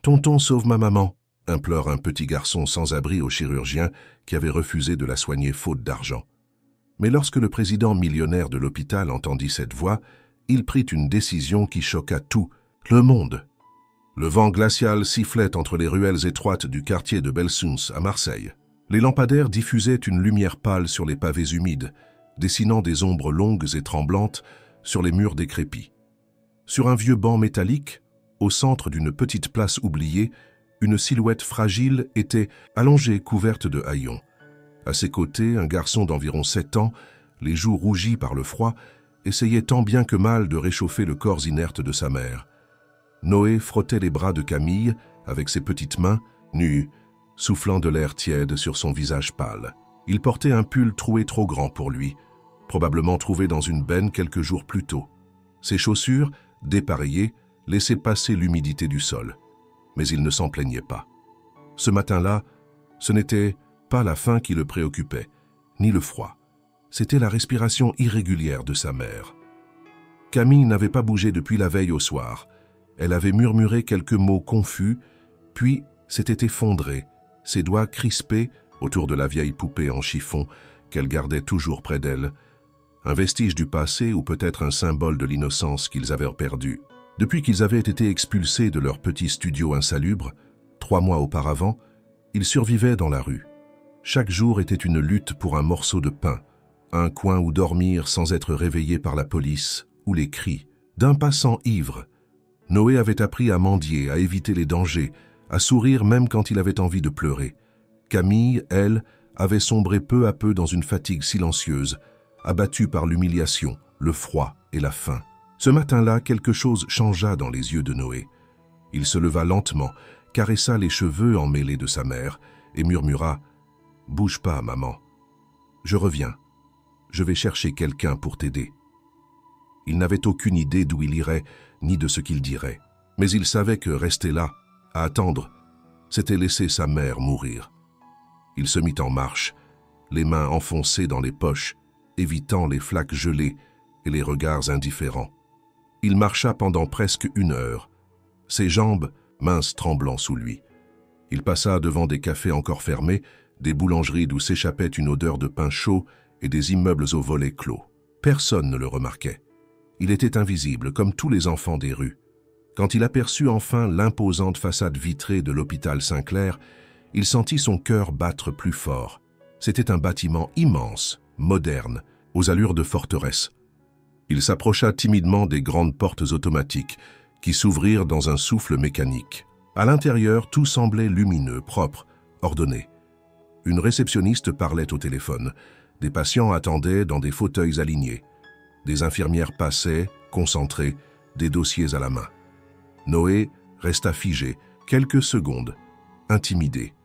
Tonton, sauve ma maman, implore un petit garçon sans abri au chirurgien qui avait refusé de la soigner faute d'argent. Mais lorsque le président millionnaire de l'hôpital entendit cette voix, il prit une décision qui choqua tout le monde. Le vent glacial sifflait entre les ruelles étroites du quartier de Belsunce à Marseille. Les lampadaires diffusaient une lumière pâle sur les pavés humides, dessinant des ombres longues et tremblantes sur les murs décrépits. Sur un vieux banc métallique, au centre d'une petite place oubliée, une silhouette fragile était allongée couverte de haillons. À ses côtés, un garçon d'environ 7 ans, les joues rougies par le froid, essayait tant bien que mal de réchauffer le corps inerte de sa mère. Noé frottait les bras de Camille avec ses petites mains, nues, soufflant de l'air tiède sur son visage pâle. Il portait un pull troué trop grand pour lui, probablement trouvé dans une benne quelques jours plus tôt. Ses chaussures, dépareillées, laissaient passer l'humidité du sol. Mais il ne s'en plaignait pas. Ce matin-là, ce n'était pas la faim qui le préoccupait, ni le froid. C'était la respiration irrégulière de sa mère. Camille n'avait pas bougé depuis la veille au soir. Elle avait murmuré quelques mots confus, puis s'était effondrée, ses doigts crispés autour de la vieille poupée en chiffon qu'elle gardait toujours près d'elle, un vestige du passé ou peut-être un symbole de l'innocence qu'ils avaient perdue. Depuis qu'ils avaient été expulsés de leur petit studio insalubre, 3 mois auparavant, ils survivaient dans la rue. Chaque jour était une lutte pour un morceau de pain, un coin où dormir sans être réveillé par la police ou les cris d'un passant ivre. Noé avait appris à mendier, à éviter les dangers, à sourire même quand il avait envie de pleurer. Camille, elle, avait sombré peu à peu dans une fatigue silencieuse, abattue par l'humiliation, le froid et la faim. Ce matin-là, quelque chose changea dans les yeux de Noé. Il se leva lentement, caressa les cheveux emmêlés de sa mère et murmura « Bouge pas, maman. Je reviens. Je vais chercher quelqu'un pour t'aider. » Il n'avait aucune idée d'où il irait, ni de ce qu'il dirait. Mais il savait que rester là, à attendre, c'était laisser sa mère mourir. Il se mit en marche, les mains enfoncées dans les poches, évitant les flaques gelées et les regards indifférents. Il marcha pendant presque 1 heure, ses jambes minces tremblant sous lui. Il passa devant des cafés encore fermés, des boulangeries d'où s'échappait une odeur de pain chaud et des immeubles aux volets clos. Personne ne le remarquait. Il était invisible, comme tous les enfants des rues. Quand il aperçut enfin l'imposante façade vitrée de l'hôpital Saint-Clair, il sentit son cœur battre plus fort. C'était un bâtiment immense, moderne, aux allures de forteresse. Il s'approcha timidement des grandes portes automatiques qui s'ouvrirent dans un souffle mécanique. À l'intérieur, tout semblait lumineux, propre, ordonné. Une réceptionniste parlait au téléphone. Des patients attendaient dans des fauteuils alignés. Des infirmières passaient, concentrées, des dossiers à la main. Noé resta figé, quelques secondes, intimidé.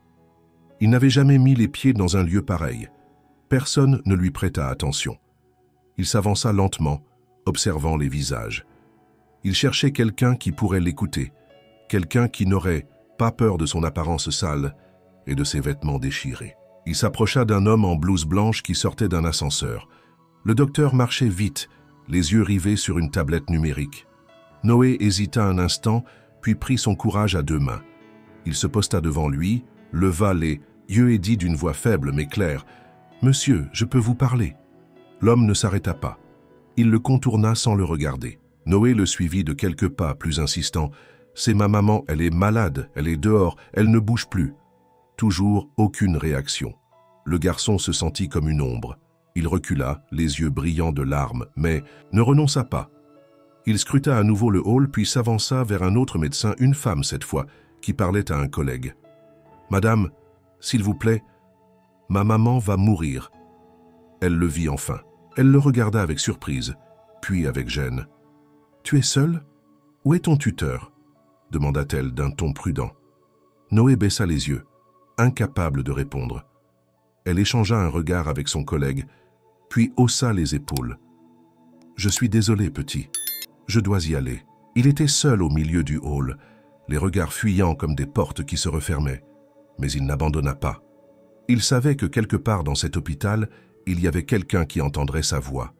Il n'avait jamais mis les pieds dans un lieu pareil. Personne ne lui prêta attention. Il s'avança lentement, observant les visages. Il cherchait quelqu'un qui pourrait l'écouter, quelqu'un qui n'aurait pas peur de son apparence sale et de ses vêtements déchirés. Il s'approcha d'un homme en blouse blanche qui sortait d'un ascenseur. Le docteur marchait vite, les yeux rivés sur une tablette numérique. Noé hésita un instant, puis prit son courage à 2 mains. Il se posta devant lui, leva les yeux et dit d'une voix faible mais claire « Monsieur, je peux vous parler ?» L'homme ne s'arrêta pas. Il le contourna sans le regarder. Noé le suivit de quelques pas, plus insistant. « C'est ma maman, elle est malade, elle est dehors, elle ne bouge plus. » Toujours aucune réaction. Le garçon se sentit comme une ombre. Il recula, les yeux brillants de larmes, mais ne renonça pas. Il scruta à nouveau le hall, puis s'avança vers un autre médecin, une femme cette fois, qui parlait à un collègue. « Madame, s'il vous plaît, ma maman va mourir. » Elle le vit enfin. Elle le regarda avec surprise, puis avec gêne. « Tu es seul? Où est ton tuteur ?» demanda-t-elle d'un ton prudent. Noé baissa les yeux, incapable de répondre. Elle échangea un regard avec son collègue, puis haussa les épaules. « Je suis désolé, petit. Je dois y aller. » Il était seul au milieu du hall, les regards fuyants comme des portes qui se refermaient. Mais il n'abandonna pas. Il savait que quelque part dans cet hôpital, il y avait quelqu'un qui entendrait sa voix.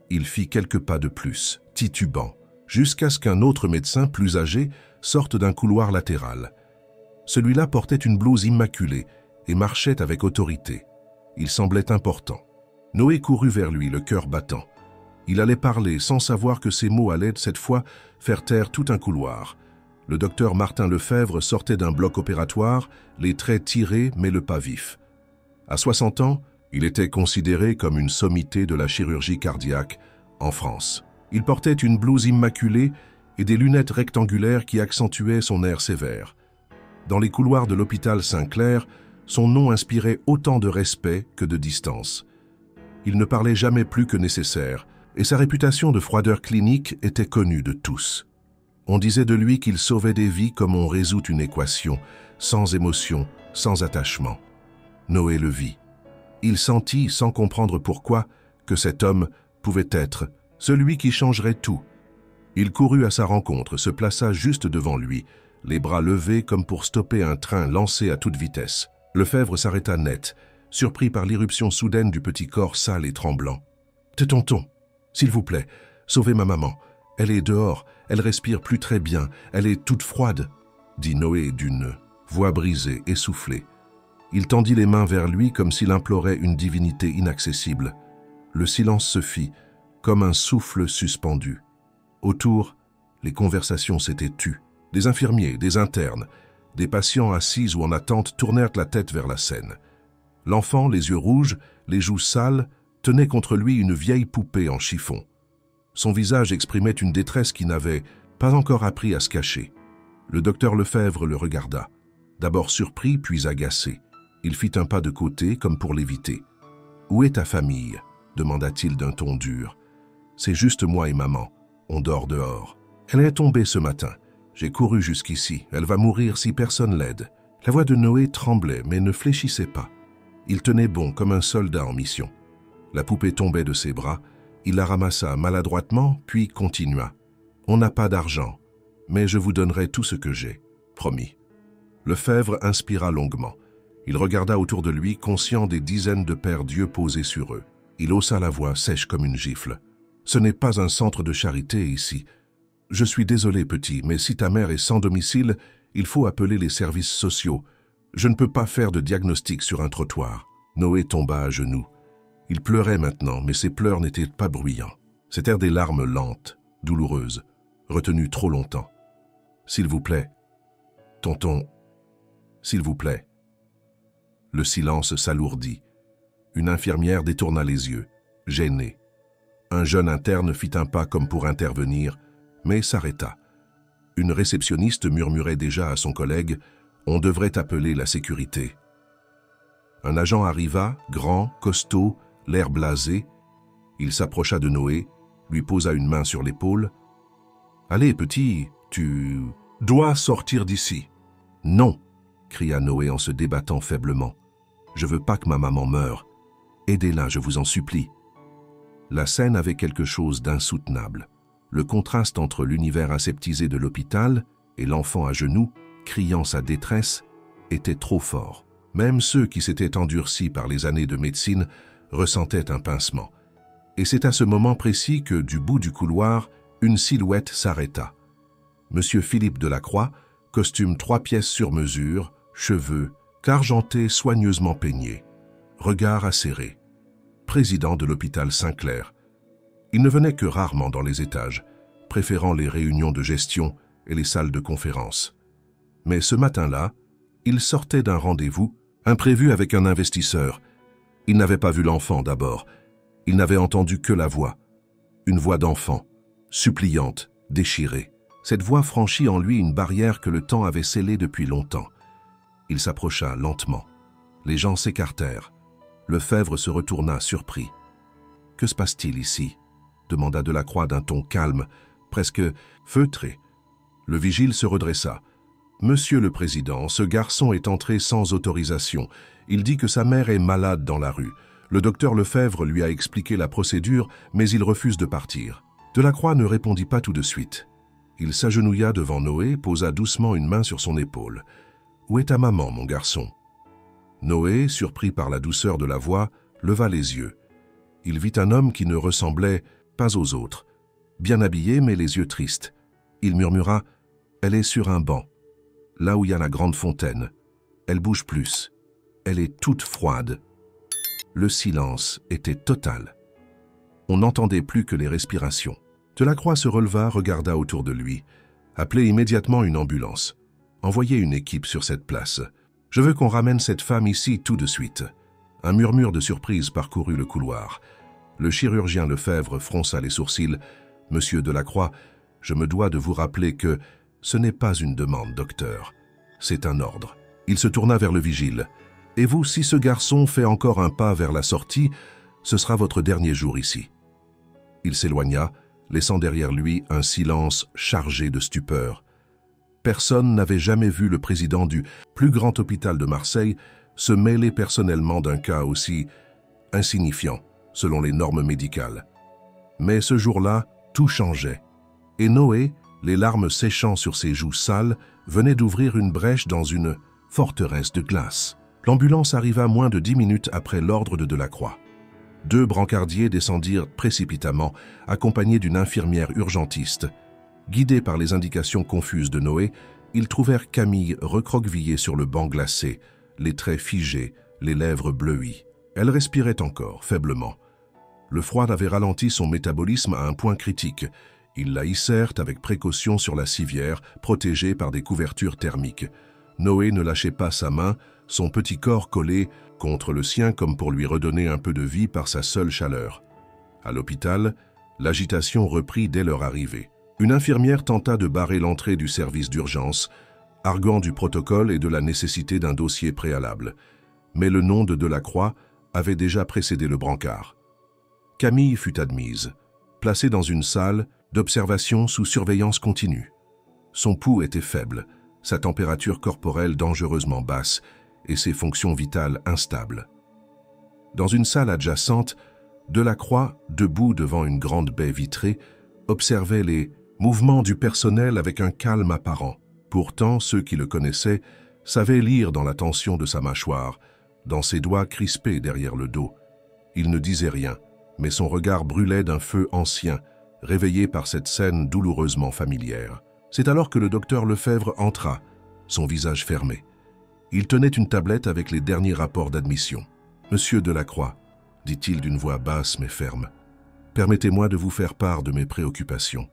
Il fit quelques pas de plus, titubant, jusqu'à ce qu'un autre médecin plus âgé sorte d'un couloir latéral. Celui-là portait une blouse immaculée et marchait avec autorité. Il semblait important. Noé courut vers lui, le cœur battant. Il allait parler sans savoir que ses mots allaient, cette fois, faire taire tout un couloir. Le docteur Martin Lefebvre sortait d'un bloc opératoire, les traits tirés mais le pas vif. À 60 ans, il était considéré comme une sommité de la chirurgie cardiaque en France. Il portait une blouse immaculée et des lunettes rectangulaires qui accentuaient son air sévère. Dans les couloirs de l'hôpital Saint-Clair, son nom inspirait autant de respect que de distance. Il ne parlait jamais plus que nécessaire, et sa réputation de froideur clinique était connue de tous. On disait de lui qu'il sauvait des vies comme on résout une équation, sans émotion, sans attachement. Noé le vit. Il sentit, sans comprendre pourquoi, que cet homme pouvait être celui qui changerait tout. Il courut à sa rencontre, se plaça juste devant lui, les bras levés comme pour stopper un train lancé à toute vitesse. Lefebvre s'arrêta net, surpris par l'irruption soudaine du petit corps sale et tremblant. « Tonton, s'il vous plaît, sauvez ma maman. Elle est dehors, elle respire plus très bien, elle est toute froide, » dit Noé d'une voix brisée, essoufflée. Il tendit les mains vers lui comme s'il implorait une divinité inaccessible. Le silence se fit, comme un souffle suspendu. Autour, les conversations s'étaient tues. Des infirmiers, des internes, des patients assis ou en attente tournèrent la tête vers la scène. L'enfant, les yeux rouges, les joues sales, tenait contre lui une vieille poupée en chiffon. Son visage exprimait une détresse qui n'avait pas encore appris à se cacher. Le docteur Lefebvre le regarda, d'abord surpris puis agacé. Il fit un pas de côté comme pour l'éviter. « Où est ta famille ?» demanda-t-il d'un ton dur. « C'est juste moi et maman. On dort dehors. Elle est tombée ce matin. J'ai couru jusqu'ici. Elle va mourir si personne l'aide. » La voix de Noé tremblait mais ne fléchissait pas. Il tenait bon comme un soldat en mission. La poupée tombait de ses bras. Il la ramassa maladroitement, puis continua. « On n'a pas d'argent, mais je vous donnerai tout ce que j'ai. Promis. » Lefebvre inspira longuement. Il regarda autour de lui, conscient des dizaines de paires d'yeux posés sur eux. Il haussa la voix, sèche comme une gifle. « Ce n'est pas un centre de charité ici. Je suis désolé, petit, mais si ta mère est sans domicile, il faut appeler les services sociaux. Je ne peux pas faire de diagnostic sur un trottoir. » Noé tomba à genoux. Il pleurait maintenant, mais ses pleurs n'étaient pas bruyants. C'étaient des larmes lentes, douloureuses, retenues trop longtemps. « S'il vous plaît, tonton, s'il vous plaît. » Le silence s'alourdit. Une infirmière détourna les yeux, gênée. Un jeune interne fit un pas comme pour intervenir, mais s'arrêta. Une réceptionniste murmurait déjà à son collègue « On devrait appeler la sécurité ». Un agent arriva, grand, costaud, l'air blasé. Il s'approcha de Noé, lui posa une main sur l'épaule. « Allez, petit, tu dois sortir d'ici. »« Non !» cria Noé en se débattant faiblement. « Je veux pas que ma maman meure. Aidez-la, je vous en supplie. » La scène avait quelque chose d'insoutenable. Le contraste entre l'univers aseptisé de l'hôpital et l'enfant à genoux, criant sa détresse, était trop fort. Même ceux qui s'étaient endurcis par les années de médecine ressentaient un pincement. Et c'est à ce moment précis que, du bout du couloir, une silhouette s'arrêta. Monsieur Philippe Delacroix, costume 3 pièces sur mesure, cheveux, qu'argentés soigneusement peignés, regard acéré, président de l'hôpital Saint-Clair. Il ne venait que rarement dans les étages, préférant les réunions de gestion et les salles de conférence. Mais ce matin-là, il sortait d'un rendez-vous imprévu avec un investisseur. Il n'avait pas vu l'enfant d'abord. Il n'avait entendu que la voix. Une voix d'enfant, suppliante, déchirée. Cette voix franchit en lui une barrière que le temps avait scellée depuis longtemps. Il s'approcha lentement. Les gens s'écartèrent. Lefebvre se retourna, surpris. « Que se passe-t-il ici ?» demanda Delacroix d'un ton calme, presque feutré. Le vigile se redressa. « Monsieur le Président, ce garçon est entré sans autorisation. Il dit que sa mère est malade dans la rue. Le docteur Lefebvre lui a expliqué la procédure, mais il refuse de partir. » Delacroix ne répondit pas tout de suite. Il s'agenouilla devant Noé, posa doucement une main sur son épaule. « Où est ta maman, mon garçon ?» Noé, surpris par la douceur de la voix, leva les yeux. Il vit un homme qui ne ressemblait pas aux autres. bien habillée mais les yeux tristes. Il murmura « Elle est sur un banc, là où il y a la grande fontaine. Elle bouge plus. Elle est toute froide. » Le silence était total. On n'entendait plus que les respirations. Delacroix se releva, regarda autour de lui. Appelez immédiatement une ambulance. Envoyez une équipe sur cette place. Je veux qu'on ramène cette femme ici tout de suite. Un murmure de surprise parcourut le couloir. Le chirurgien Lefebvre fronça les sourcils. « Monsieur Delacroix, je me dois de vous rappeler que ce n'est pas une demande, docteur. C'est un ordre. » Il se tourna vers le vigile. « Et vous, si ce garçon fait encore un pas vers la sortie, ce sera votre dernier jour ici. » Il s'éloigna, laissant derrière lui un silence chargé de stupeur. Personne n'avait jamais vu le président du plus grand hôpital de Marseille se mêler personnellement d'un cas aussi insignifiant, selon les normes médicales. Mais ce jour-là, tout changeait. Et Noé, les larmes séchant sur ses joues sales, venait d'ouvrir une brèche dans une forteresse de glace. L'ambulance arriva moins de 10 minutes après l'ordre de Delacroix. 2 brancardiers descendirent précipitamment, accompagnés d'une infirmière urgentiste. Guidés par les indications confuses de Noé, ils trouvèrent Camille recroquevillée sur le banc glacé, les traits figés, les lèvres bleuies. Elle respirait encore, faiblement. Le froid avait ralenti son métabolisme à un point critique. Ils la hissèrent avec précaution sur la civière, protégée par des couvertures thermiques. Noé ne lâchait pas sa main, son petit corps collé contre le sien comme pour lui redonner un peu de vie par sa seule chaleur. À l'hôpital, l'agitation reprit dès leur arrivée. Une infirmière tenta de barrer l'entrée du service d'urgence, arguant du protocole et de la nécessité d'un dossier préalable. Mais le nom de Delacroix avait déjà précédé le brancard. Camille fut admise, placée dans une salle d'observation sous surveillance continue. Son pouls était faible, sa température corporelle dangereusement basse et ses fonctions vitales instables. Dans une salle adjacente, Delacroix, debout devant une grande baie vitrée, observait les mouvements du personnel avec un calme apparent. Pourtant, ceux qui le connaissaient savaient lire dans la tension de sa mâchoire, dans ses doigts crispés derrière le dos. Il ne disait rien, mais son regard brûlait d'un feu ancien, réveillé par cette scène douloureusement familière. C'est alors que le docteur Lefebvre entra, son visage fermé. Il tenait une tablette avec les derniers rapports d'admission. « Monsieur Delacroix, » dit-il d'une voix basse mais ferme, « permettez-moi de vous faire part de mes préoccupations. »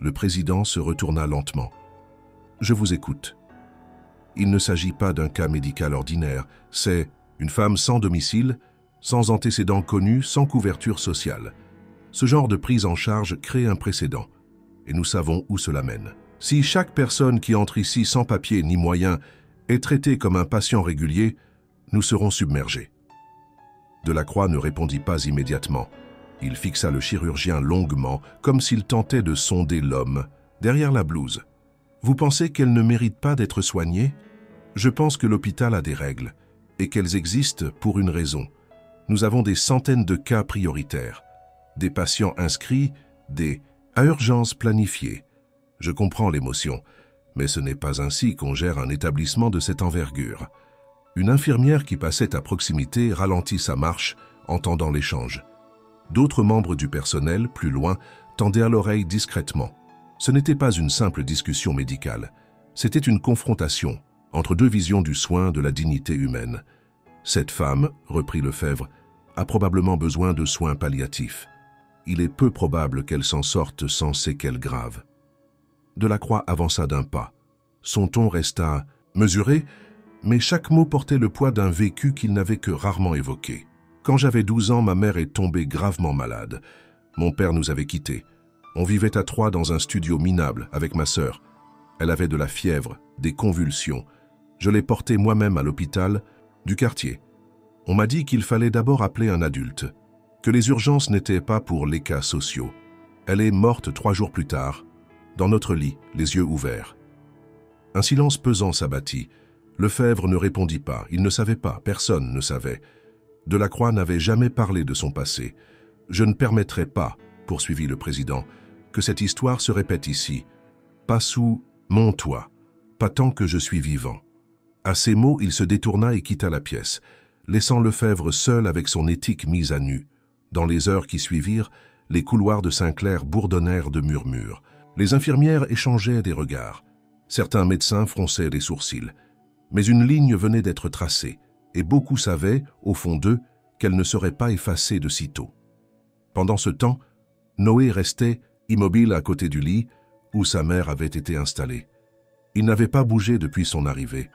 Le président se retourna lentement. « Je vous écoute. » Il ne s'agit pas d'un cas médical ordinaire, c'est une femme sans domicile, sans antécédents connus, sans couverture sociale. Ce genre de prise en charge crée un précédent, et nous savons où cela mène. Si chaque personne qui entre ici sans papier ni moyens est traitée comme un patient régulier, nous serons submergés. Delacroix ne répondit pas immédiatement. Il fixa le chirurgien longuement, comme s'il tentait de sonder l'homme, derrière la blouse. « Vous pensez qu'elle ne mérite pas d'être soignée ? Je pense que l'hôpital a des règles, et qu'elles existent pour une raison. Nous avons des centaines de cas prioritaires, des patients inscrits, des à urgence planifiées. Je comprends l'émotion, mais ce n'est pas ainsi qu'on gère un établissement de cette envergure. » Une infirmière qui passait à proximité ralentit sa marche, entendant l'échange. D'autres membres du personnel, plus loin, tendaient à l'oreille discrètement. Ce n'était pas une simple discussion médicale. C'était une confrontation entre 2 visions du soin, de la dignité humaine. Cette femme, reprit Lefebvre, a probablement besoin de soins palliatifs. Il est peu probable qu'elle s'en sorte sans séquelles graves. Delacroix avança d'un pas. Son ton resta mesuré, mais chaque mot portait le poids d'un vécu qu'il n'avait que rarement évoqué. Quand j'avais 12 ans, ma mère est tombée gravement malade. Mon père nous avait quittés. On vivait à 3 dans un studio minable avec ma sœur. Elle avait de la fièvre, des convulsions. Je l'ai portée moi-même à l'hôpital du quartier. On m'a dit qu'il fallait d'abord appeler un adulte, que les urgences n'étaient pas pour les cas sociaux. Elle est morte 3 jours plus tard, dans notre lit, les yeux ouverts. Un silence pesant s'abattit. Lefebvre ne répondit pas, il ne savait pas, personne ne savait. Delacroix n'avait jamais parlé de son passé. « Je ne permettrai pas, » poursuivit le président, « que cette histoire se répète ici. Pas sous mon toit, pas tant que je suis vivant. » À ces mots, il se détourna et quitta la pièce, laissant Lefebvre seul avec son éthique mise à nu. Dans les heures qui suivirent, les couloirs de Saint-Clair bourdonnèrent de murmures. Les infirmières échangeaient des regards. Certains médecins fronçaient les sourcils. Mais une ligne venait d'être tracée, et beaucoup savaient, au fond d'eux, qu'elle ne serait pas effacée de sitôt. Pendant ce temps, Noé restait immobile à côté du lit où sa mère avait été installée. Il n'avait pas bougé depuis son arrivée.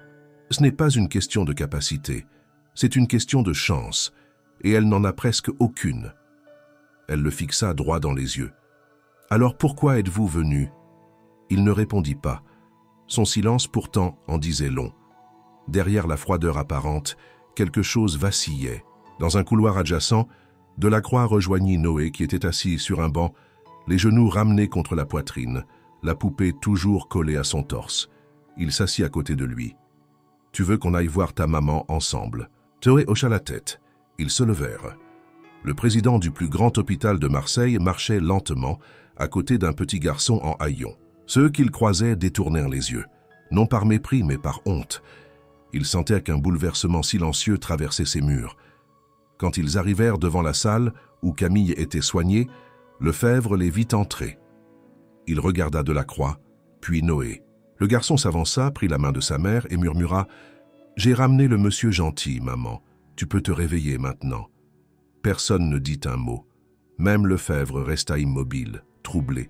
Ce n'est pas une question de capacité, c'est une question de chance, et elle n'en a presque aucune. Elle le fixa droit dans les yeux. « Alors pourquoi êtes-vous venu ?» Il ne répondit pas. Son silence pourtant en disait long. Derrière la froideur apparente, quelque chose vacillait. Dans un couloir adjacent, Delacroix rejoignit Noé qui était assis sur un banc, les genoux ramenés contre la poitrine, la poupée toujours collée à son torse. Il s'assit à côté de lui. « Tu veux qu'on aille voir ta maman ensemble ?» Noé hocha la tête. Ils se levèrent. Le président du plus grand hôpital de Marseille marchait lentement à côté d'un petit garçon en haillons. Ceux qu'il croisait détournèrent les yeux, non par mépris mais par honte. Ils sentaient qu'un bouleversement silencieux traversait ses murs. Quand ils arrivèrent devant la salle où Camille était soignée, Lefebvre les vit entrer. Il regarda Delacroix, puis Noé. Le garçon s'avança, prit la main de sa mère et murmura « J'ai ramené le monsieur gentil, maman. Tu peux te réveiller maintenant. » Personne ne dit un mot. Même Lefebvre resta immobile, troublé.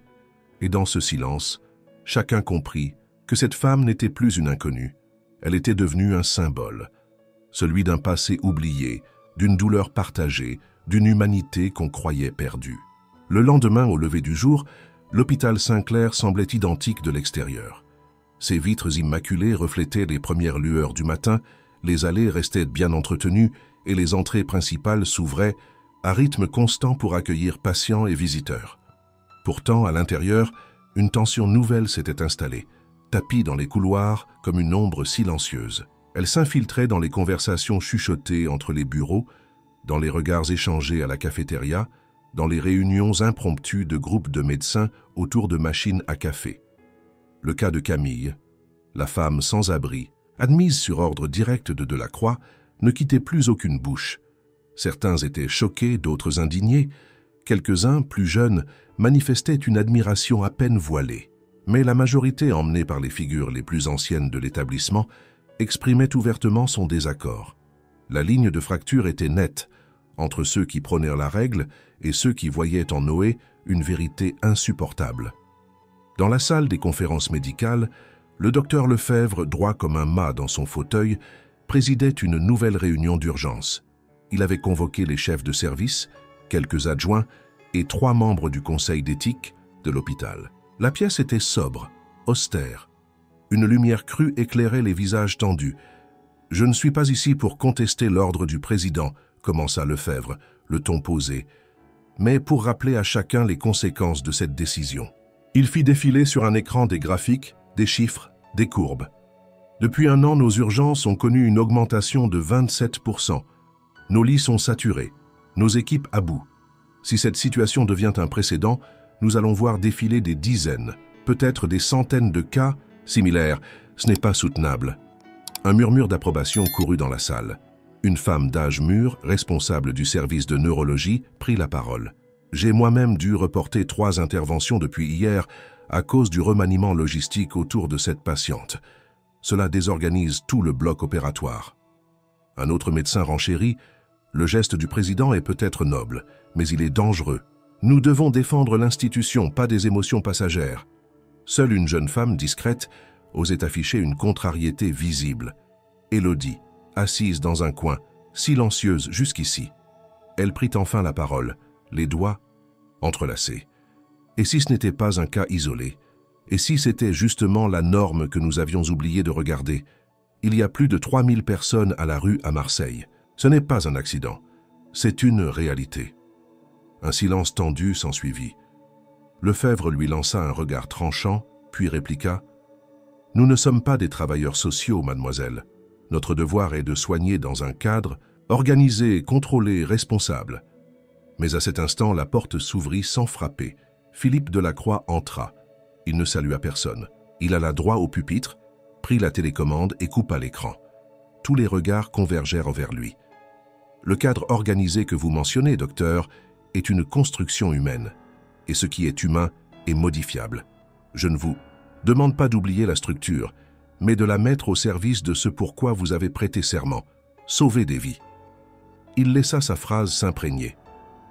Et dans ce silence, chacun comprit que cette femme n'était plus une inconnue. Elle était devenue un symbole, celui d'un passé oublié, d'une douleur partagée, d'une humanité qu'on croyait perdue. Le lendemain, au lever du jour, l'hôpital Saint-Clair semblait identique de l'extérieur. Ses vitres immaculées reflétaient les premières lueurs du matin, les allées restaient bien entretenues et les entrées principales s'ouvraient à rythme constant pour accueillir patients et visiteurs. Pourtant, à l'intérieur, une tension nouvelle s'était installée, tapie dans les couloirs comme une ombre silencieuse. Elle s'infiltrait dans les conversations chuchotées entre les bureaux, dans les regards échangés à la cafétéria, dans les réunions impromptues de groupes de médecins autour de machines à café. Le cas de Camille, la femme sans abri, admise sur ordre direct de Delacroix, ne quittait plus aucune bouche. Certains étaient choqués, d'autres indignés. Quelques-uns, plus jeunes, manifestaient une admiration à peine voilée. Mais la majorité, emmenée par les figures les plus anciennes de l'établissement, exprimait ouvertement son désaccord. La ligne de fracture était nette entre ceux qui prônèrent la règle et ceux qui voyaient en Noé une vérité insupportable. Dans la salle des conférences médicales, le docteur Lefebvre, droit comme un mât dans son fauteuil, présidait une nouvelle réunion d'urgence. Il avait convoqué les chefs de service, quelques adjoints et 3 membres du conseil d'éthique de l'hôpital. La pièce était sobre, austère. Une lumière crue éclairait les visages tendus. « Je ne suis pas ici pour contester l'ordre du président », commença Lefebvre, le ton posé, mais pour rappeler à chacun les conséquences de cette décision. Il fit défiler sur un écran des graphiques, des chiffres, des courbes. Depuis 1 an, nos urgences ont connu une augmentation de 27%. Nos lits sont saturés, nos équipes à bout. Si cette situation devient un précédent, nous allons voir défiler des dizaines, peut-être des centaines de cas similaires. Ce n'est pas soutenable. Un murmure d'approbation courut dans la salle. Une femme d'âge mûr, responsable du service de neurologie, prit la parole. « J'ai moi-même dû reporter 3 interventions depuis hier à cause du remaniement logistique autour de cette patiente. Cela désorganise tout le bloc opératoire. » Un autre médecin renchérit. « Le geste du président est peut-être noble, mais il est dangereux. Nous devons défendre l'institution, pas des émotions passagères. » Seule une jeune femme discrète osait afficher une contrariété visible. Élodie, assise dans un coin, silencieuse jusqu'ici. Elle prit enfin la parole, les doigts entrelacés. Et si ce n'était pas un cas isolé? Et si c'était justement la norme que nous avions oublié de regarder? Il y a plus de 3000 personnes à la rue à Marseille. Ce n'est pas un accident, c'est une réalité. Un silence tendu s'ensuivit. Lefebvre lui lança un regard tranchant, puis répliqua « Nous ne sommes pas des travailleurs sociaux, mademoiselle. Notre devoir est de soigner dans un cadre organisé, contrôlé, responsable. » Mais à cet instant, la porte s'ouvrit sans frapper. Philippe Delacroix entra. Il ne salua personne. Il alla droit au pupitre, prit la télécommande et coupa l'écran. Tous les regards convergèrent vers lui. « Le cadre organisé que vous mentionnez, docteur, est une construction humaine, et ce qui est humain est modifiable. Je ne vous demande pas d'oublier la structure, mais de la mettre au service de ce pourquoi vous avez prêté serment, sauver des vies. Il laissa sa phrase s'imprégner.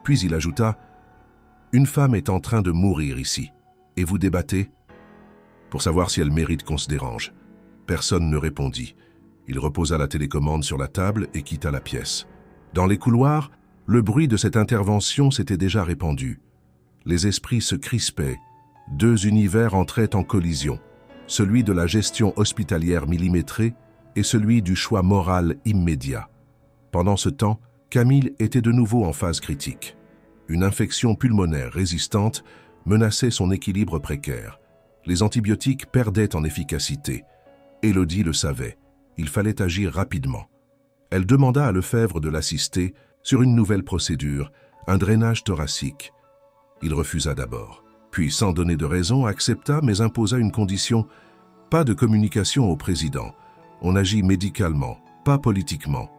Puis il ajouta « Une femme est en train de mourir ici, et vous débattez ?» Pour savoir si elle mérite qu'on se dérange. Personne ne répondit. Il reposa la télécommande sur la table et quitta la pièce. Dans les couloirs, le bruit de cette intervention s'était déjà répandu. Les esprits se crispaient. Deux univers entraient en collision, celui de la gestion hospitalière millimétrée et celui du choix moral immédiat. Pendant ce temps, Camille était de nouveau en phase critique. Une infection pulmonaire résistante menaçait son équilibre précaire. Les antibiotiques perdaient en efficacité. Élodie le savait. Il fallait agir rapidement. Elle demanda à Lefebvre de l'assister sur une nouvelle procédure, un drainage thoracique. Il refusa d'abord. Puis, sans donner de raison, accepta mais imposa une condition. Pas de communication au président. On agit médicalement, pas politiquement.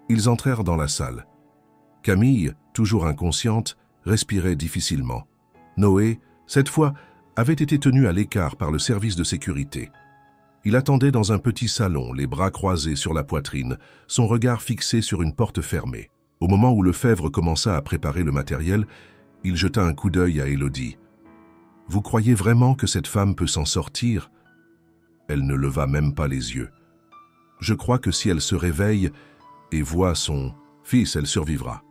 Ils entrèrent dans la salle. Camille, toujours inconsciente, respirait difficilement. Noé, cette fois, avait été tenu à l'écart par le service de sécurité. Il attendait dans un petit salon, les bras croisés sur la poitrine, son regard fixé sur une porte fermée. Au moment où Lefebvre commença à préparer le matériel, il jeta un coup d'œil à Élodie. « Vous croyez vraiment que cette femme peut s'en sortir ?» Elle ne leva même pas les yeux. « Je crois que si elle se réveille et voit son fils, elle survivra. »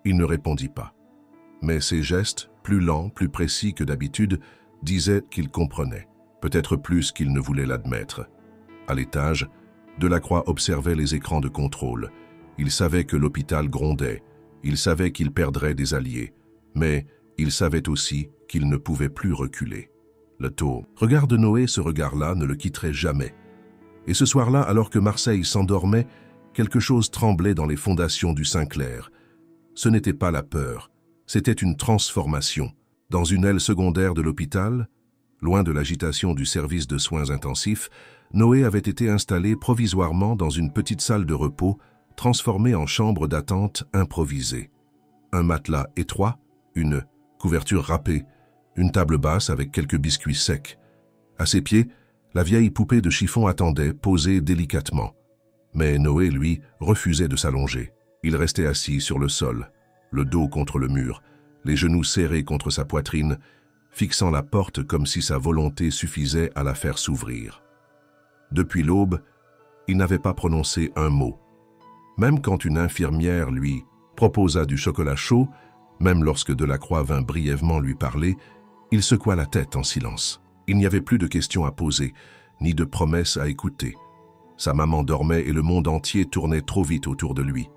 Il ne répondit pas. Mais ses gestes, plus lents, plus précis que d'habitude, disaient qu'il comprenait. Peut-être plus qu'il ne voulait l'admettre. À l'étage, Delacroix observait les écrans de contrôle. Il savait que l'hôpital grondait. Il savait qu'il perdrait des alliés. Mais il savait aussi qu'il ne pouvait plus reculer. Le regard de Noé, ce regard-là, ne le quitterait jamais. Et ce soir-là, alors que Marseille s'endormait, quelque chose tremblait dans les fondations du Saint-Clair. Ce n'était pas la peur, c'était une transformation. Dans une aile secondaire de l'hôpital, loin de l'agitation du service de soins intensifs, Noé avait été installé provisoirement dans une petite salle de repos, transformée en chambre d'attente improvisée. Un matelas étroit, une couverture râpée, une table basse avec quelques biscuits secs. À ses pieds, la vieille poupée de chiffon attendait, posée délicatement. Mais Noé, lui, refusait de s'allonger. Il restait assis sur le sol, le dos contre le mur, les genoux serrés contre sa poitrine, fixant la porte comme si sa volonté suffisait à la faire s'ouvrir. Depuis l'aube, il n'avait pas prononcé un mot. Même quand une infirmière lui proposa du chocolat chaud, même lorsque Delacroix vint brièvement lui parler, il secoua la tête en silence. Il n'y avait plus de questions à poser, ni de promesses à écouter. Sa maman dormait et le monde entier tournait trop vite autour de lui.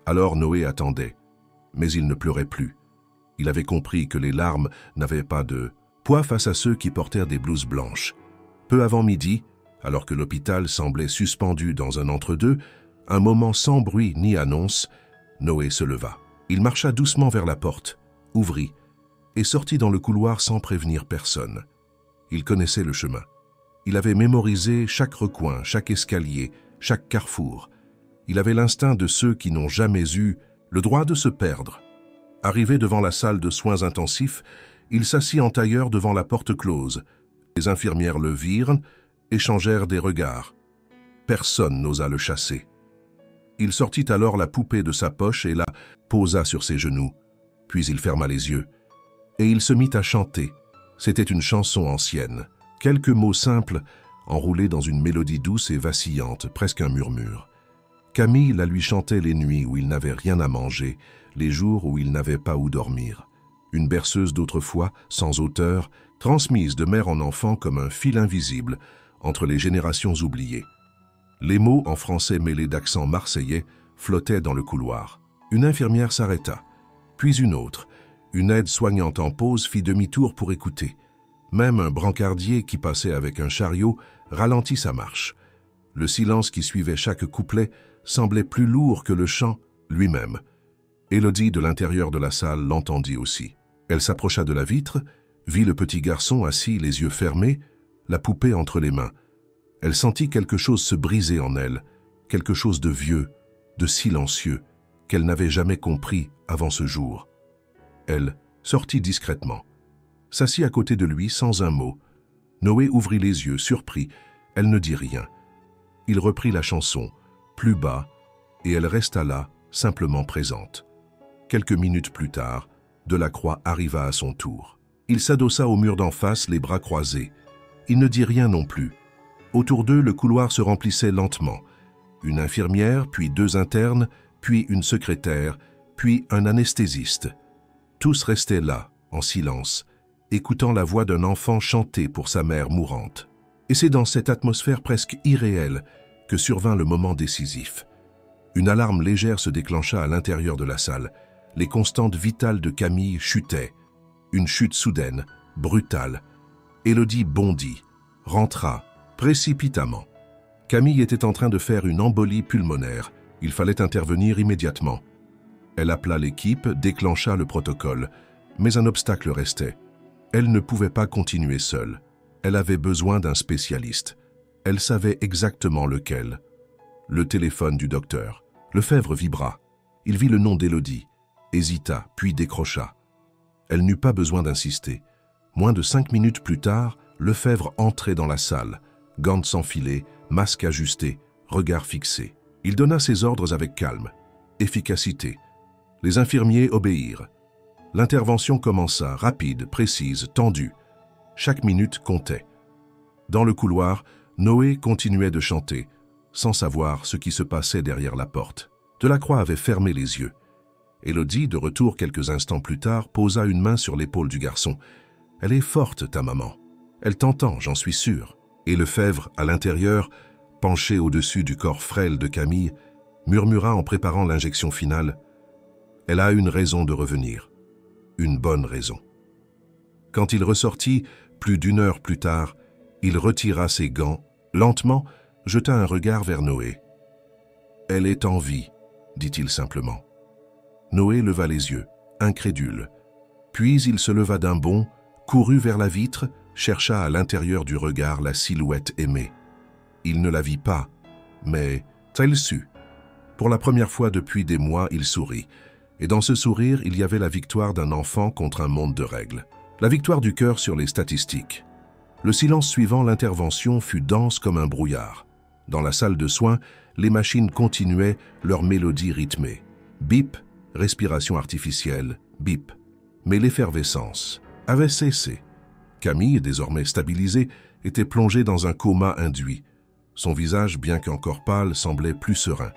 Alors Noé attendait, mais il ne pleurait plus. Il avait compris que les larmes n'avaient pas de poids face à ceux qui portèrent des blouses blanches. Peu avant midi, alors que l'hôpital semblait suspendu dans un entre-deux, un moment sans bruit ni annonce, Noé se leva. Il marcha doucement vers la porte, ouvrit, et sortit dans le couloir sans prévenir personne. Il connaissait le chemin. Il avait mémorisé chaque recoin, chaque escalier, chaque carrefour. Il avait l'instinct de ceux qui n'ont jamais eu le droit de se perdre. Arrivé devant la salle de soins intensifs, il s'assit en tailleur devant la porte close. Les infirmières le virent, échangèrent des regards. Personne n'osa le chasser. Il sortit alors la poupée de sa poche et la posa sur ses genoux. Puis il ferma les yeux. Et il se mit à chanter. C'était une chanson ancienne. Quelques mots simples, enroulés dans une mélodie douce et vacillante, presque un murmure. Camille la lui chantait les nuits où il n'avait rien à manger, les jours où il n'avait pas où dormir. Une berceuse d'autrefois, sans auteur, transmise de mère en enfant comme un fil invisible entre les générations oubliées. Les mots, en français mêlés d'accent marseillais, flottaient dans le couloir. Une infirmière s'arrêta, puis une autre. Une aide-soignante en pause fit demi-tour pour écouter. Même un brancardier qui passait avec un chariot ralentit sa marche. Le silence qui suivait chaque couplet semblait plus lourd que le chant lui-même. Élodie, de l'intérieur de la salle, l'entendit aussi. Elle s'approcha de la vitre, vit le petit garçon assis, les yeux fermés, la poupée entre les mains. Elle sentit quelque chose se briser en elle, quelque chose de vieux, de silencieux, qu'elle n'avait jamais compris avant ce jour. Elle sortit discrètement, s'assit à côté de lui sans un mot. Noé ouvrit les yeux, surpris. Elle ne dit rien. Il reprit la chanson, plus bas, et elle resta là, simplement présente. Quelques minutes plus tard, Delacroix arriva à son tour. Il s'adossa au mur d'en face, les bras croisés. Il ne dit rien non plus. Autour d'eux, le couloir se remplissait lentement. Une infirmière, puis 2 internes, puis une secrétaire, puis un anesthésiste. Tous restaient là, en silence, écoutant la voix d'un enfant chanter pour sa mère mourante. Et c'est dans cette atmosphère presque irréelle que survint le moment décisif. Une alarme légère se déclencha à l'intérieur de la salle. Les constantes vitales de Camille chutaient. Une chute soudaine, brutale. Élodie bondit, rentra, précipitamment. Camille était en train de faire une embolie pulmonaire. Il fallait intervenir immédiatement. Elle appela l'équipe, déclencha le protocole. Mais un obstacle restait. Elle ne pouvait pas continuer seule. Elle avait besoin d'un spécialiste. Elle savait exactement lequel. Le téléphone du docteur. Lefebvre vibra. Il vit le nom d'Élodie, hésita, puis décrocha. Elle n'eut pas besoin d'insister. Moins de 5 minutes plus tard, Lefebvre entrait dans la salle, gants enfilés, masque ajusté, regard fixé. Il donna ses ordres avec calme, efficacité. Les infirmiers obéirent. L'intervention commença, rapide, précise, tendue. Chaque minute comptait. Dans le couloir, Noé continuait de chanter, sans savoir ce qui se passait derrière la porte. Delacroix avait fermé les yeux. Élodie, de retour quelques instants plus tard, posa une main sur l'épaule du garçon. « Elle est forte, ta maman. Elle t'entend, j'en suis sûr. » Et Lefebvre, à l'intérieur, penché au-dessus du corps frêle de Camille, murmura en préparant l'injection finale. « Elle a une raison de revenir. Une bonne raison. » Quand il ressortit, plus d'1 heure plus tard, il retira ses gants, lentement, jeta un regard vers Noé. « Elle est en vie, dit-il simplement. Noé leva les yeux, incrédule. Puis il se leva d'un bond, courut vers la vitre, chercha à l'intérieur du regard la silhouette aimée. Il ne la vit pas, mais elle sut. Pour la première fois depuis des mois, il sourit. Et dans ce sourire, il y avait la victoire d'un enfant contre un monde de règles. La victoire du cœur sur les statistiques. Le silence suivant l'intervention fut dense comme un brouillard. Dans la salle de soins, les machines continuaient leur mélodie rythmée. Bip, respiration artificielle, bip. Mais l'effervescence avait cessé. Camille, désormais stabilisée, était plongée dans un coma induit. Son visage, bien qu'encore pâle, semblait plus serein.